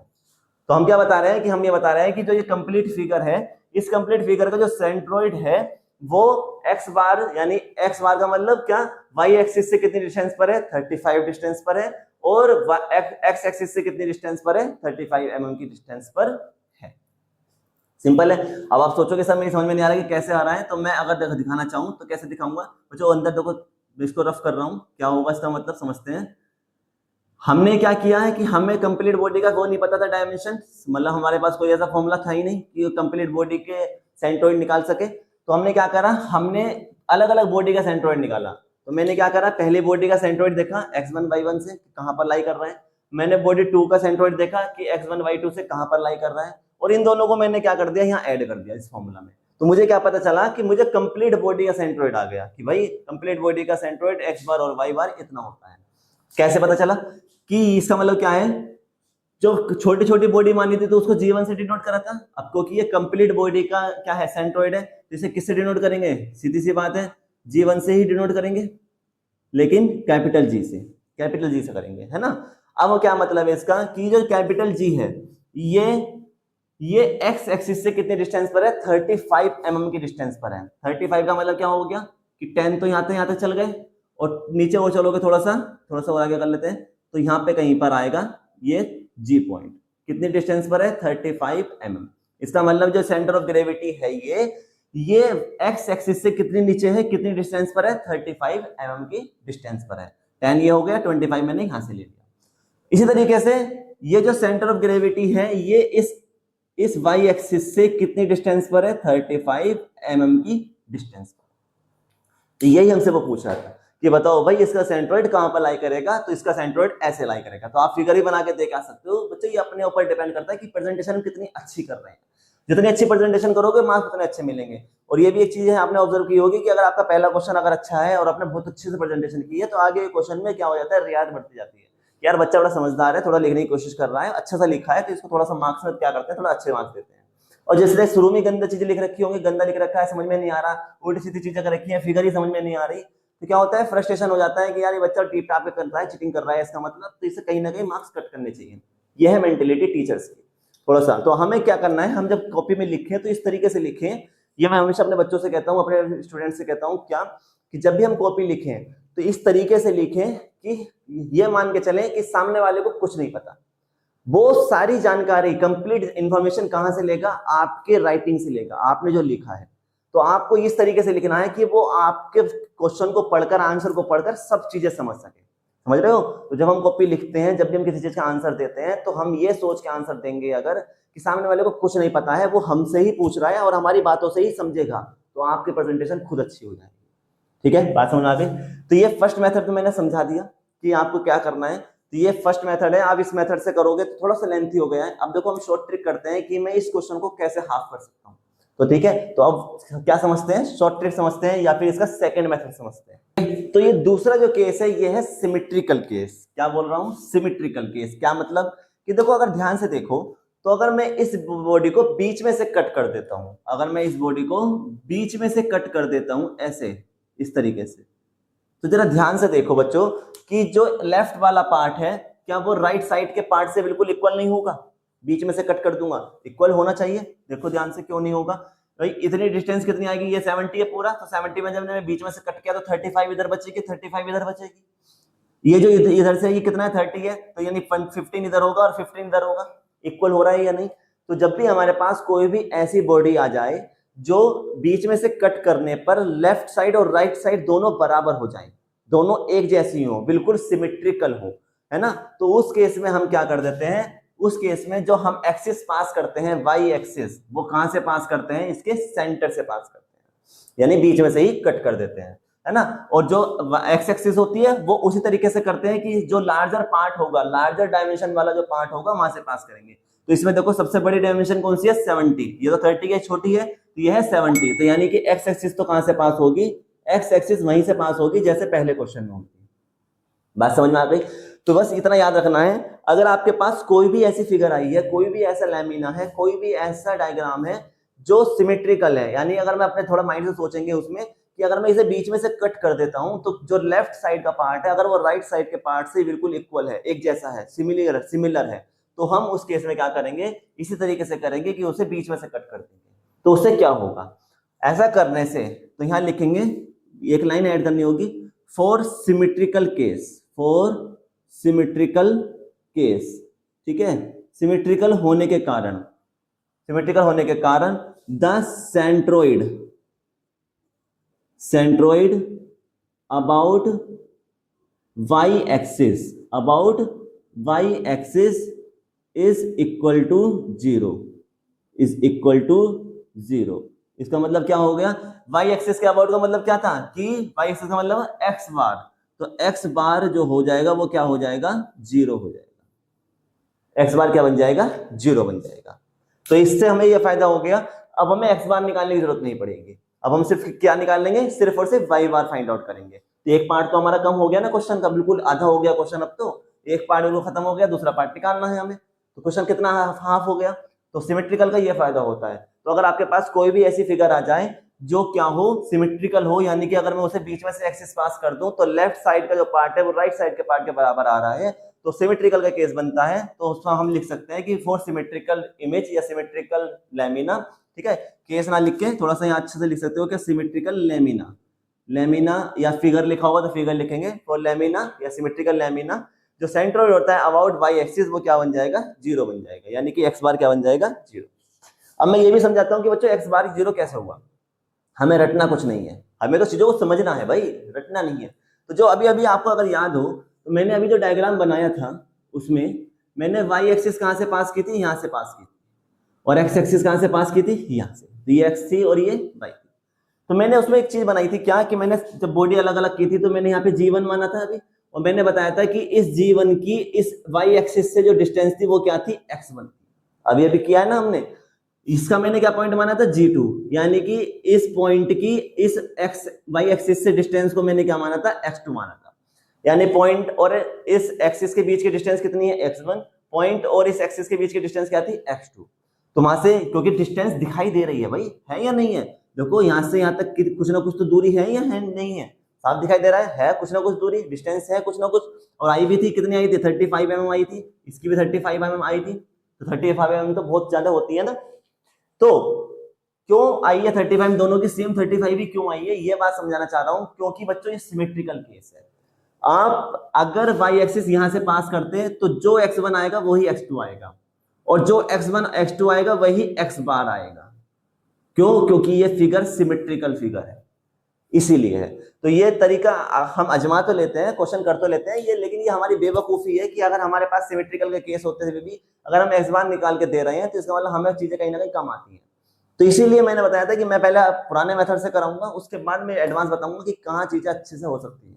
तो हम क्या बता रहे हैं कि हम ये बता रहे हैं कि जो ये कंप्लीट फिगर है, इस कंप्लीट फिगर का जो सेंट्रोइड है वो x बार, यानी x बार का मतलब क्या, y एक्सिस से कितनी डिस्टेंस पर है, 35 डिस्टेंस पर है, और x एक्सिस से कितनी डिस्टेंस पर है, 35 mm की डिस्टेंस पर है। सिंपल है। अब आप सोचोगे सर मेरी समझ में नहीं आ रहा कि कैसे आ रहा है, तो मैं अगर दिखाना चाहूं तो कैसे दिखाऊंगा। जो अंदर देखो इसको रफ कर रहा हूं, क्या होगा इसका मतलब समझते हैं। हमने क्या किया है कि हमें कंप्लीट बॉडी का वो नहीं पता था डायमेंशन, मतलब हमारे पास कोई ऐसा फॉर्मूला था ही नहीं कि कंप्लीट बॉडी के सेंट्रोइड निकाल सके। तो हमने क्या करा, हमने अलग अलग बॉडी का सेंट्रोइड निकाला। तो मैंने क्या करा, पहली बॉडी का सेंट्रोइड देखा x1 y1 से कहां पर लाई कर रहा है, मैंने बॉडी 2 का सेंट्रोइड देखा कि x1 y2 से कहां पर लाई कर रहा है, और इन दोनों को मैंने क्या कर दिया, यहाँ ऐड कर दिया इस फॉर्मूला में। तो मुझे क्या पता चला कि मुझे कंप्लीट बॉडी का सेंट्रोइड आ गया कि भाई कंप्लीट बॉडी का सेंट्रोइड x बार और y बार इतना होता है। कैसे पता चला कि इसका मतलब क्या है, जो छोटी छोटी बॉडी मानी थी तो उसको g1 से डिनोट करा था। अब क्योंकि ये कंप्लीट बॉडी का क्या है, सेंट्रोइड है, इसे किससे डिनोट करेंगे, सीधी सी बात है g1 से ही डिनोट करेंगे, लेकिन कैपिटल G से, कैपिटल G से करेंगे, है ना। अब क्या मतलब है इसका कि जो कैपिटल G है ये x एक्सिस से कितने डिस्टेंस पर है, 35 mm की डिस्टेंस पर है। 35 का मतलब क्या हो गया कि 10 तो यहाँ तक चल गए, और नीचे और चलोगे थोड़ा सा और आगे कर लेते हैं, तो यहाँ पे कहीं पर आएगा ये G पॉइंट, कितनी डिस्टेंस पर है, 35 mm। इसका मतलब जो सेंटर ऑफ ग्रेविटी है ये x एक्सिस से कितनी नीचे है, कितनी डिस्टेंस पर है, 35 mm की डिस्टेंस पर है। 10 ये हो गया, 25 मैंने यहां से ले लिया। इसी तरीके से ये जो सेंटर ऑफ ग्रेविटी है ये इस y एक्सिस से कितनी डिस्टेंस पर है, 35 mm की डिस्टेंस पर। तो यही हमसे वो पूछ रहा था कि बताओ भाई इसका सेंट्रोइड कहां पर लाई करेगा, तो इसका सेंट्रोइड ऐसे लाई करेगा। तो आप फिगर ही बना के देख आ सकते हो बच्चे, ये अपने ऊपर डिपेंड करता है कि प्रेजेंटेशन कितनी अच्छी कर रहे हैं। जितनी अच्छी प्रेजेंटेशन करोगे मार्क्स उतने अच्छे मिलेंगे। और ये भी एक चीज है आपने ऑब्जर्व की होगी कि अगर आपका पहला क्वेश्चन अगर अच्छा है और आपने बहुत अच्छे से प्रेजेंटेशन की है तो आगे क्वेश्चन में क्या हो जाता है, रियायत बढ़ती जाती है। यार बच्चा बड़ा समझदार है, थोड़ा लिखने की कोशिश कर रहा है, अच्छा सा लिखा है, तो इसको थोड़ा सा मार्क्स में क्या करते हैं, थोड़ा अच्छे मार्क्स देते हैं। और जिसने शुरू में गंदा चीजें लिख रखी होंगी, गंदा लिख रखा है, समझ में नहीं आ रहा, उल्टी सीधी चीजें कर रखी है, फिगर ही समझ में नहीं आ रही, तो क्या होता है, फ्रस्ट्रेशन हो जाता है कि यार ये बच्चा टीप टाप कर रहा है, चीटिंग कर रहा है इसका मतलब, तो इसे कहीं ना कहीं मार्क्स कट करने चाहिए। यह है मेंटेलिटी टीचर्स की थोड़ा सा। तो हमें क्या करना है, हम जब कॉपी में लिखें तो इस तरीके से लिखें। ये मैं हमेशा अपने बच्चों से कहता हूँ, अपने स्टूडेंट से कहता हूँ क्या, कि जब भी हम कॉपी लिखें तो इस तरीके से लिखें कि ये मान के चलें कि सामने वाले को कुछ नहीं पता, वो सारी जानकारी कंप्लीट इंफॉर्मेशन कहां से लेगा, आपके राइटिंग से लेगा, आपने जो लिखा है। तो आपको इस तरीके से लिखना है कि वो आपके क्वेश्चन को पढ़कर, आंसर को पढ़कर सब चीजें समझ सके। समझ रहे हो। तो जब हम कॉपी लिखते हैं, जब भी हम किसी चीज का आंसर देते हैं, तो हम ये सोच के आंसर देंगे अगर कि सामने वाले को कुछ नहीं पता है, वो हमसे ही पूछ रहा है और हमारी बातों से ही समझेगा, तो आपकी प्रेजेंटेशन खुद अच्छी हो जाएगी। ठीक है, बात समझ आ गई। तो ये फर्स्ट मेथड तो मैंने समझा दिया कि आपको क्या करना है। तो ये फर्स्ट मेथड है। आप इस मेथड से करोगे तो थोड़ा सा लेंथी हो गया है। अब देखो हम शॉर्ट ट्रिक करते हैं कि मैं इस क्वेश्चन को कैसे हाफ कर सकता हूँ। तो ठीक है, तो अब क्या समझते हैं, शॉर्ट ट्रिक समझते हैं या फिर इसका सेकंड मेथड समझते हैं। तो ये दूसरा जो केस है ये है सिमेट्रिकल केस। क्या बोल रहा हूँ, सिमेट्रिकल केस। क्या मतलब कि देखो अगर ध्यान से देखो तो अगर मैं इस बॉडी को बीच में से कट कर देता हूं, अगर मैं इस बॉडी को बीच में से कट कर देता हूं ऐसे, इस तरीके से, तो जरा ध्यान से देखो बच्चों कि जो लेफ्ट वाला पार्ट है क्या वो राइट साइड के पार्ट से बिल्कुल इक्वल नहीं होगा। बीच में से कट कर दूंगा, इक्वल होना चाहिए। देखो ध्यान से, क्यों नहीं होगा भाई, इतनी डिस्टेंस कितनी आएगी, ये 70 है पूरा, तो 70 में जब मैंने बीच में से कट किया तो 35 इधर बचेगी, 35 इधर बचेगी। ये जो इधर से ये कितना है, 30 है, तो यानी 15 इधर होगा और 15 इधर होगा। इक्वल हो रहा है या नहीं। तो जब भी हमारे पास कोई भी ऐसी बॉडी आ जाए जो बीच में से कट करने पर लेफ्ट साइड और राइट साइड दोनों बराबर हो जाएं, दोनों एक जैसी हो, बिल्कुल सिमेट्रिकल हो, है ना, तो उस केस में हम क्या कर देते हैं, उस केस में जो हम एक्सिस पास करते हैं, वाई एक्सिस, वो कहां से पास करते हैं, इसके सेंटर से पास करते हैं, यानी बीच में से ही कट कर देते हैं, है ना। और जो एक्स एक्सिस होती है वो उसी तरीके से करते हैं कि जो लार्जर पार्ट होगा, लार्जर डायमेंशन वाला जो पार्ट होगा वहां से पास करेंगे। तो इसमें देखो सबसे बड़ी डायमेंशन कौन सी है, 70। ये तो 30 है, छोटी है, तो ये है 70। तो यानी कि एक्स एक्सिस तो कहां से पास होगी, एक्स एक्सिस वहीं से पास होगी जैसे पहले क्वेश्चन में होती। बात समझ में आ गई। तो बस इतना याद रखना है, अगर आपके पास कोई भी ऐसी फिगर आई है, कोई भी ऐसा लैमिना है, कोई भी ऐसा डायग्राम है जो सिमेट्रिकल है, यानी अगर मैं अपने थोड़ा माइंड से सोचेंगे उसमें कि अगर मैं इसे बीच में से कट कर देता हूं तो जो लेफ्ट साइड का पार्ट है अगर वो राइट साइड के पार्ट से बिल्कुल इक्वल है, एक जैसा है, सिमिलर है, तो हम उस केस में क्या करेंगे, इसी तरीके से करेंगे कि उसे बीच में से कट कर देंगे। तो उससे क्या होगा, ऐसा करने से तो यहां लिखेंगे, एक लाइन ऐड करनी होगी, फॉर सिमेट्रिकल केस, ठीक है, सिमेट्रिकल होने के कारण the centroid about y axis is equal to zero. इसका मतलब क्या हो गया, y एक्सिस के अबाउट का मतलब क्या था कि y एक्सिस का मतलब x बार, तो x बार जो हो जाएगा वो क्या हो जाएगा, जीरो हो जाएगा, x बार क्या बन जाएगा, जीरो बन जाएगा। तो इससे हमें यह फायदा हो गया, अब हमें x बार निकालने की जरूरत नहीं पड़ेगी, अब हम सिर्फ क्या निकाल लेंगे, सिर्फ और सिर्फ y बार फाइंड आउट करेंगे। तो एक पार्ट तो हमारा कम हो गया ना क्वेश्चन का, बिल्कुल आधा हो गया क्वेश्चन, अब तो एक पार्ट बिल्कुल खत्म हो गया, दूसरा पार्ट निकालना है हमें, तो क्वेश्चन कितना हाफ हो गया। तो सिमेट्रिकल का ये फायदा होता है। तो अगर आपके पास कोई भी ऐसी फिगर आ जाए जो क्या हो, सिमेट्रिकल हो, यानी कि अगर मैं उसे बीच में से एक्सिस पास कर दूं तो लेफ्ट साइड का जो पार्ट है वो राइट साइड के पार्ट के बराबर आ रहा है, तो सिमेट्रिकल का केस बनता है। तो उसमें हम लिख सकते हैं कि फॉर सिमेट्रिकल इमेज या सिमेट्रिकल लैमिना, ठीक है, केस ना लिख के थोड़ा सा यहाँ अच्छे से लिख सकते हो कि सिमेट्रिकल लैमिना या फिगर लिखा होगा तो फिगर लिखेंगे, फॉर लैमिना या सिमेट्रिकल लैमिना जो सेंट्रोइड होता है अबाउट y एक्सिस, वो क्या बन जाएगा, जीरो बन जाएगा, यानी कि x बार क्या बन जाएगा, जीरो। अब मैं ये भी समझाता हूँ कि बच्चों x बार जीरो कैसे हुआ, हमें रटना कुछ नहीं है, हमें तो चीजों को समझना है भाई, रटना नहीं है। तो जो अभी अभी आपको अगर याद हो, तो मैंने अभी जो डायग्राम बनाया था उसमें मैंने y एक्सिस कहाँ से पास की थी, यहाँ से पास की थी, और x एक्सिस कहाँ से पास की थी, यहाँ से, तो ये x थी और ये y थी। तो मैंने उसमें एक चीज बनाई थी क्या, कि मैंने जब बॉडी अलग अलग की थी तो मैंने यहाँ पे g1 माना था अभी, और मैंने बताया था कि इस g1 की इस y एक्सिस से जो डिस्टेंस थी वो क्या थी, x1। अभी किया है ना हमने, इसका मैंने क्या पॉइंट माना था, g2, यानी कि इस पॉइंट की इस y एक्सिस से डिस्टेंस को मैंने क्या माना था, x2 माना था। यानी पॉइंट और इस एक्सिस के बीच की डिस्टेंस कितनी है, x1, पॉइंट और इस एक्सिस के बीच की डिस्टेंस क्या थी, x2। तो वहां से क्योंकि डिस्टेंस दिखाई दे रही है भाई, है या नहीं है, देखो यहां से यहां तक कुछ ना कुछ तो दूरी है या है नहीं है, साफ दिखाई दे रहा है कुछ ना कुछ दूरी, डिस्टेंस है कुछ ना कुछ। और आई भी थी, कितनी आई थी, 35 mm आई थी, इसकी भी 35 mm आई थी, तो 35 mm तो बहुत ज्यादा होती है ना। तो क्यों आई है 35, दोनों की सेम 35 ही क्यों आई है, ये बात समझाना चाह रहा हूं, क्योंकि बच्चों ये सिमेट्रिकल केस है। आप अगर y एक्सिस यहां से पास करते हैं तो जो x1 आएगा वही x2 आएगा, और जो x1 x2 आएगा वही x बार आएगा। क्यों, क्योंकि ये फिगर सिमेट्रिकल फिगर है, इसीलिए है। तो ये तरीका हम अजमा तो लेते हैं, क्वेश्चन कर तो लेते हैं ये, लेकिन ये हमारी बेवकूफी है कि अगर हमारे पास सिमेट्रिकल के केस होते हुए भी अगर हम x बार निकाल के दे रहे हैं तो इसका मतलब हमें चीजें कहीं ना कहीं कम आती हैं। तो इसीलिए मैंने बताया था कि मैं पहले पुराने मेथड से कराऊंगा, उसके बाद मैं एडवांस बताऊंगा कि कहाँ चीजें अच्छे से हो सकती है।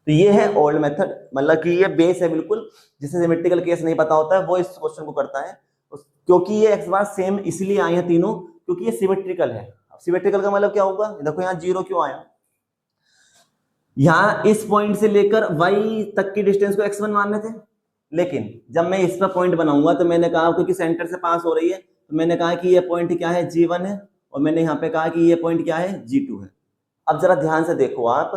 तो ये है ओल्ड मेथड, मतलब कि ये बेस है बिल्कुल, जिसे सिमेट्रिकल केस नहीं पता होता है वो इस क्वेश्चन को करता है, क्योंकि ये x बार सेम इसलिए आई है तीनों, क्योंकि ये सिमेट्रिकल है। सिमेट्रिकल का मतलब क्या होगा, देखो यहाँ जीरो क्यों आया, यहाँ इस पॉइंट से लेकर y तक की डिस्टेंस को x1 मानने थे, लेकिन जब मैं इस पर पॉइंट बनाऊंगा तो मैंने कहा क्योंकि सेंटर से पास हो रही है तो मैंने कहा कि ये पॉइंट क्या है, g1 है, और मैंने यहाँ पे कहा कि ये पॉइंट क्या है, g2 है। अब जरा ध्यान से देखो आप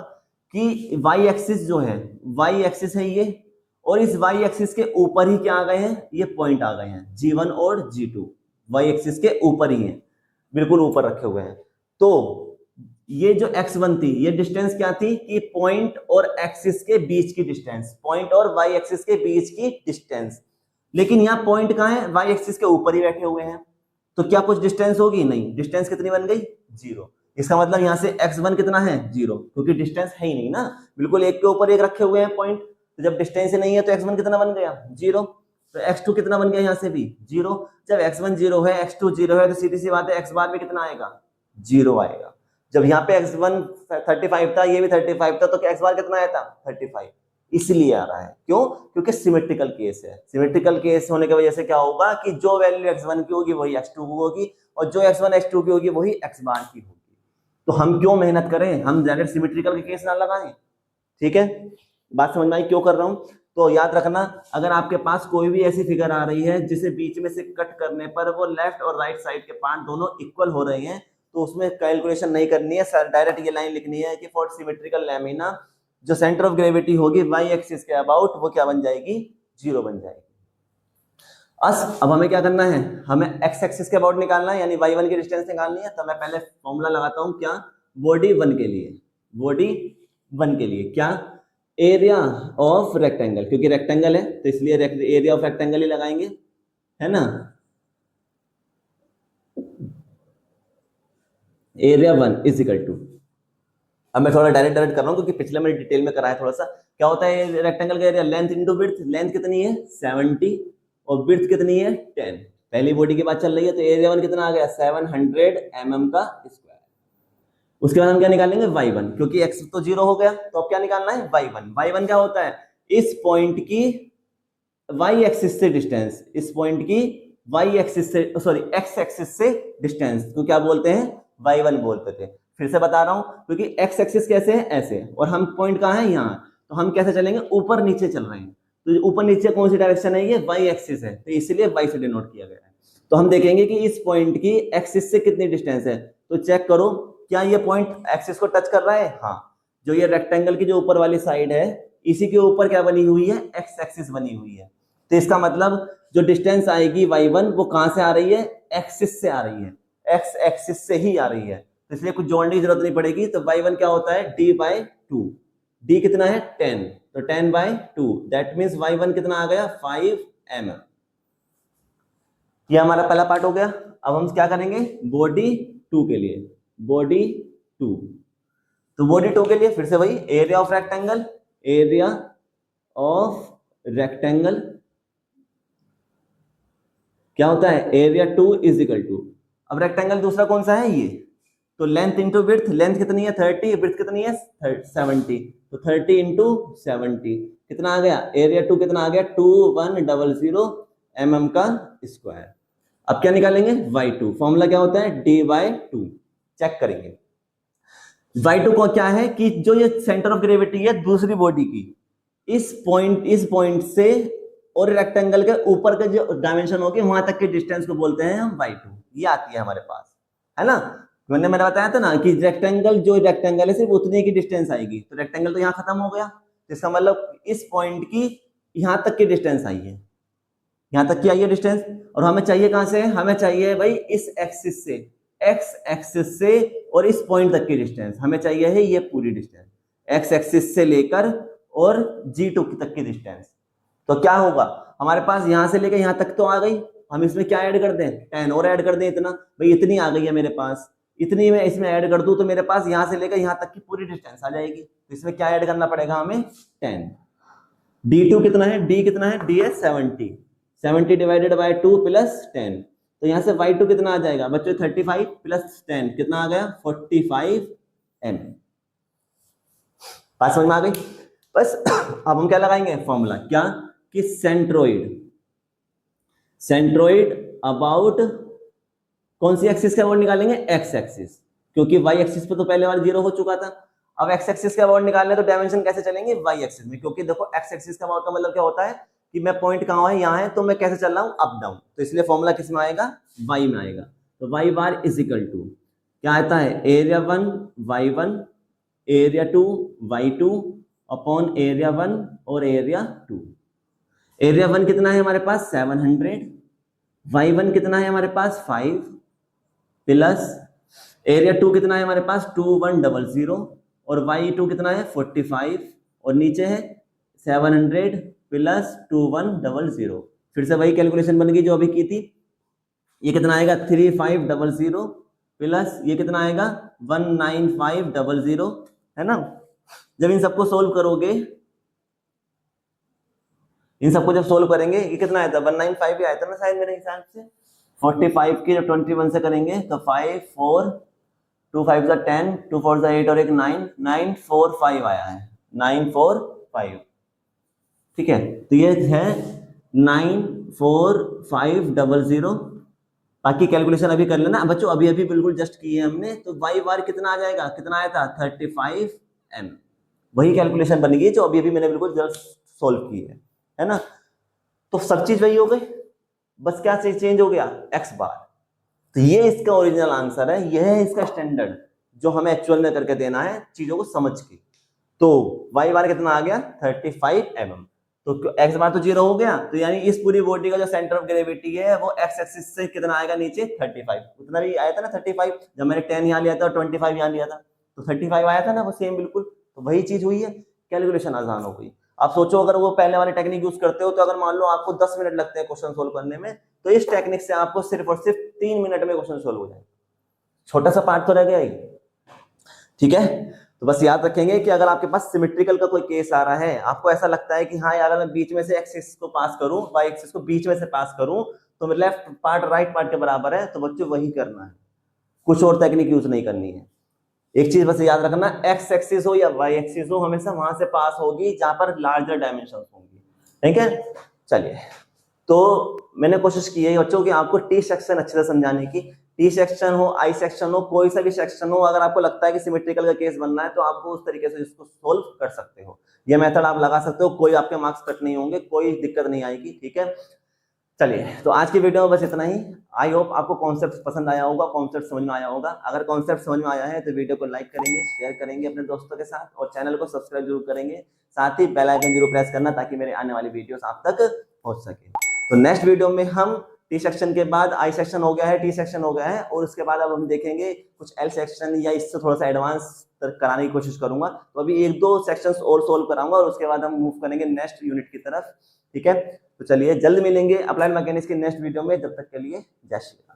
कि y एक्सिस जो है, y एक्सिस है ये, और इस y एक्सिस के ऊपर ही क्या आ गए हैं, ये पॉइंट आ गए हैं g1 और g2, y एक्सिस के ऊपर ही है, बिल्कुल ऊपर रखे हुए हैं। तो ये जो x1 थी, ये डिस्टेंस क्या थी कि पॉइंट और एक्सिस के बीच की डिस्टेंस, पॉइंट और y एक्सिस के बीच की डिस्टेंस। लेकिन यहाँ पॉइंट कहाँ है, y एक्सिस के ऊपर ही बैठे हुए हैं, तो क्या कुछ डिस्टेंस होगी, नहीं, डिस्टेंस कितनी बन गई, जीरो। इसका मतलब यहाँ से x1 कितना है, जीरो, क्योंकि डिस्टेंस है ही नहीं ना, बिल्कुल एक के ऊपर एक रखे हुए हैं पॉइंट, तो जब डिस्टेंस ही नहीं है तो x1 कितना बन गया, जीरो। तो x2 कितना बन गया, यहाँ से भी जीरो। जब x1 जीरो है, x2 जीरो है, तो सीधी सी बात है x बार में कितना आएगा, जीरो आएगा। जब यहाँ पे x1 35 था, ये भी 35 था, तो x बार कितना आया था, 35, इसलिए आ रहा है। क्यों, क्योंकि सिमेट्रिकल केस है। सिमेट्रिकल केस होने की वजह से क्या होगा कि जो वैल्यू x1 की होगी वही x2 की होगी, और जो x1 x2 की होगी वही x बार की होगी। तो हम क्यों मेहनत करें, हम डायरेक्ट सिमेट्रिकल के केस ना लगाएं, ठीक है, बात समझ में आई क्यों कर रहा हूं। तो याद रखना, अगर आपके पास कोई भी ऐसी फिगर आ रही है जिसे बीच में से कट करने पर वो लेफ्ट और राइट साइड के पार्ट दोनों इक्वल हो रहे हैं, तो उसमें कैलकुलेशन नहीं करनी है, डायरेक्ट ये लाइन लिखनी है कि फॉर सिमेट्रिकल लैमिना जो सेंटर ऑफ ग्रेविटी होगी वाई एक्सिस के अबाउट, वो क्या बन जाएगी, 0 बन जाएगी। अब हमें क्या करना है, हमें एक्स एक्सिस के अबाउट निकालना है, यानी y1 की डिस्टेंस निकालनी है। तो मैं पहले फॉर्मूला लगाता हूं, क्या, बॉडी 1 के लिए, बॉडी 1 के लिए क्या, एरिया ऑफ रेक्टेंगल, क्योंकि रेक्टेंगल है तो इसलिए एरिया ऑफ रेक्टेंगल ही लगाएंगे, है ना। एरिया 1 इज इक्वल टू, अब मैं थोड़ा डायरेक्ट कर रहा हूं क्योंकि पिछले में डिटेल में कराया थोड़ा सा। क्या होता है रेक्टेंगल का area, length into width, length कितनी है 70 और विड्थ कितनी है 10, पहली बॉडी की बात चल रही है, तो एरिया 1 कितना आ गया 700 mm का स्क्वायर। उसके बाद हम क्या निकालेंगे y1, क्योंकि x तो 0 हो गया, तो अब क्या निकालना है y1 क्या होता है, इस पॉइंट की y एक्सिस से डिस्टेंस, इस पॉइंट की y एक्सिस से, सॉरी x एक्सिस से डिस्टेंस, तो क्या बोलते हैं y1 बोलते थे। फिर से बता रहा हूं, क्योंकि x एक्सिस कैसे है, ऐसे, और हम पॉइंट कहां है, यहां, तो हम कैसे चलेंगे, ऊपर नीचे चल रहे हैं, तो ऊपर नीचे कौन सी डायरेक्शन है, ये y एक्सिस है, तो इसलिए y से डिनोट किया गया है। तो हम देखेंगे कि इस पॉइंट की एक्सिस से कितनी डिस्टेंस है, तो चेक करो क्या ये पॉइंट एक्सिस को टच कर रहा है, हाँ। जो ये रेक्टेंगल की जो ऊपर वाली साइड है, इसी के ऊपर क्या बनी हुई है, एक्स एक्सिस बनी हुई है, तो इसका मतलब जो डिस्टेंस आएगी y1 वो कहां से आ रही है, एक्सिस से आ रही है, एक्स एक्सिस से ही आ रही है, तो इसलिए कुछ जोड़ने की जरूरत नहीं पड़ेगी। तो y1 क्या होता है d/2, d कितना है 10, तो 10/2, दैट मींस y1 कितना आ गया 5 mm। ये हमारा पहला पार्ट हो गया। अब हम क्या करेंगे, बॉडी 2 के लिए, बॉडी 2, तो बॉडी 2 के लिए फिर से वही area of rectangle, area of rectangle क्या होता है, एरिया 2 इज इक्वल टू, अब रेक्टेंगल दूसरा कौन सा है ये, तो लेंथ इंटू विड्थ, लेंथ कितनी है 30, विड्थ कितनी है 70, तो 30 इंटू 70 कितना आ गया, एरिया 2 कितना आ गया 2100 mm का स्क्वायर। अब क्या निकालेंगे y2, फॉर्मूला क्या होता है d/2, चेक करेंगे y2 को क्या है कि जो ये सेंटर ऑफ ग्रेविटी है दूसरी बॉडी की, इस पॉइंट से और रेक्टेंगल के ऊपर के जो डायमेंशन होगी वहां तक के डिस्टेंस को बोलते हैं हम y2, ये आती है हमारे पास, है ना। मैंने बताया था ना कि रेक्टेंगल, जो रेक्टेंगल है सिर्फ उतनी की डिस्टेंस आएगी, तो रेक्टेंगल तो यहाँ खत्म हो गया, तो इसका मतलब इस पॉइंट की यहां तक की डिस्टेंस आई है, यहां तक की आई है डिस्टेंस, और हमें चाहिए कहां से, हमें चाहिए भाई इस एक्सिस से, एक्स एक्सिस से और इस पॉइंट तक की डिस्टेंस हमें चाहिए है, ये पूरी डिस्टेंस एक्स एक्सिस से लेकर और G2 तक की डिस्टेंस। तो क्या होगा, हमारे पास यहां से लेकर यहां तक तो आ गई, हम इसमें क्या ऐड कर दें, 10 और ऐड कर दें, इतना भाई इतनी आ गई है मेरे पास, इतनी मैं इसमें ऐड कर दूं तो मेरे पास यहां से लेकर यहां तक की पूरी डिस्टेंस आ जाएगी। तो इसमें क्या ऐड करना पड़ेगा हमें 10। D2 कितना है, D कितना है, D है 70, 70 डिवाइडेड बाय 2 प्लस 10, तो यहां से y2 कितना आ जाएगा बच्चों 35 प्लस 10 कितना आ गया 45 m। बात समझ में आ गई। बस अब हम क्या लगाएंगे फॉर्मूला, क्या कि सेंट्रोइड अबाउट कौन सी एक्सिस के अबाउट निकालेंगे, एक्स एक्सिस, क्योंकि वाई एक्सिस पे तो पहले बार 0 हो चुका था। अब एक्स एक्सिस के अबाउट निकालने तो डायमेंशन कैसे चलेंगे, वाई एक्सिस में, क्योंकि देखो एक्स एक्सिस के अबाउट का मतलब क्या होता है कि मैं पॉइंट कहां है, यहाँ है, तो मैं कैसे चल रहा हूं अप डाउन, तो इसलिए फॉर्मूला किस में आएगा, वाई में आएगा। तो y bar is equal to क्या आता है, area 1 y1 area 2 y2 upon area 1 और एरिया 2। एरिया 1 कितना है हमारे पास 700, y1 कितना है हमारे पास 5 प्लस एरिया 2 कितना है हमारे पास 2100 और y2 कितना है 45 और नीचे है 700 प्लस 2100। फिर से वही कैलकुलेशन बन गई जो अभी की थी, ये कितना आएगा 3500 प्लस ये कितना आएगा 19500, है ना। जब इन सबको सोल्व करोगे, इन सबको जब सोल्व करेंगे, ये कितना आया था 195 ही आया था ना शायद मेरे हिसाब से, 45 की जब 21 से करेंगे तो 5 4 2 5 10 2 4 8 और एक 9 945 आया है, 945, ठीक है। तो ये है 94500। बाकी कैलकुलेशन अभी कर लेना बच्चों, अभी अभी बिल्कुल जस्ट की है हमने। तो वाई बार कितना आ जाएगा, कितना आया था 35 m, वही कैलकुलेशन बन गई जो अभी अभी मैंने बिल्कुल जस्ट सोल्व की है ना। तो सब चीज वही हो गई, बस क्या चीज चेंज हो गया, एक्स बार। तो ये इसका ओरिजिनल आंसर है, यह है इसका स्टैंडर्ड जो हमें एक्चुअल में करके देना है चीजों को समझ के। तो वाई बार कितना आ गया 35 mm। तो एक्स बार तो 0 हो गया, तो यानी इस पूरी बॉडी का जो सेंटर ऑफ ग्रेविटी है वो एक्स एक्सिस से कितना आएगा नीचे 35। उतना भी आया था ना 35, जब मैंने 10 यहाँ लिया था और 25 यहाँ लिया था तो 35 आया था ना, वो सेम बिल्कुल। तो वही चीज हुई है, कैलकुलेशन आसान हो गई। आप सोचो अगर वो पहले वाले टेक्निक यूज करते हो तो अगर मान लो आपको 10 मिनट लगते हैं क्वेश्चन सोल्व करने में, तो इस टेक्निक से आपको सिर्फ और सिर्फ 3 मिनट में क्वेश्चन सोल्व हो जाएगा। छोटा सा पार्ट तो रह गया ही, ठीक है। तो बस याद रखेंगे कि अगर आपके पास सिमेट्रिकल का कोई केस आ रहा है, आपको ऐसा लगता है कि हाँ यार मैं बीच में से एक्स एक्सिस को पास करूं, वाई एक्सिस को बीच में से पास करूं तो मेरे लेफ्ट पार्ट राइट पार्ट के बराबर है, तो बच्चों वही करना है, कुछ और टेक्निक यूज नहीं करनी है। एक चीज बस याद रखना, एक्स एक्सिस हो या वाई एक्सिस हो, हमेशा वहां से पास होगी जहां पर लार्जर डायमेंशन होंगी, ठीक है। चलिए, तो मैंने कोशिश की है बच्चों कि आपको टी सेक्शन अच्छे से समझाने की। टी सेक्शन हो, आई सेक्शन हो, कोई सा भी सेक्शन हो, अगर आपको लगता है कि सिमेट्रिकल का केस बनना है तो आपको उस तरीके से इसको सोल्व कर सकते हो। ये मेथड आप लगा सकते हो, कोई आपके मार्क्स कट नहीं होंगे, कोई दिक्कत नहीं आएगी, ठीक है। चलिए, तो आज की वीडियो में बस इतना ही। आई होप आपको कॉन्सेप्ट पसंद आया होगा, कॉन्सेप्ट समझ में आया होगा। अगर कॉन्सेप्ट समझ में आया है तो वीडियो को लाइक करेंगे, शेयर करेंगे अपने दोस्तों के साथ और चैनल को सब्सक्राइब जरूर करेंगे। साथ ही बेल आइकन जरूर प्रेस करना ताकि मेरे आने वाली वीडियोस आप तक पहुंच सके। तो नेक्स्ट वीडियो में हम टी सेक्शन के बाद आई सेक्शन हो गया है, टी सेक्शन हो गया है, और उसके बाद अब हम देखेंगे कुछ एल सेक्शन या इससे थोड़ा सा एडवांस कराने की कोशिश करूंगा। तो अभी 1-2 सेक्शंस और सोल्व कराऊंगा और उसके बाद हम मूव करेंगे नेक्स्ट यूनिट की तरफ, ठीक है। तो चलिए, जल्द मिलेंगे अप्लाइड मैकेनिक्स के नेक्स्ट वीडियो में। जब तक के लिए जय श्री राम।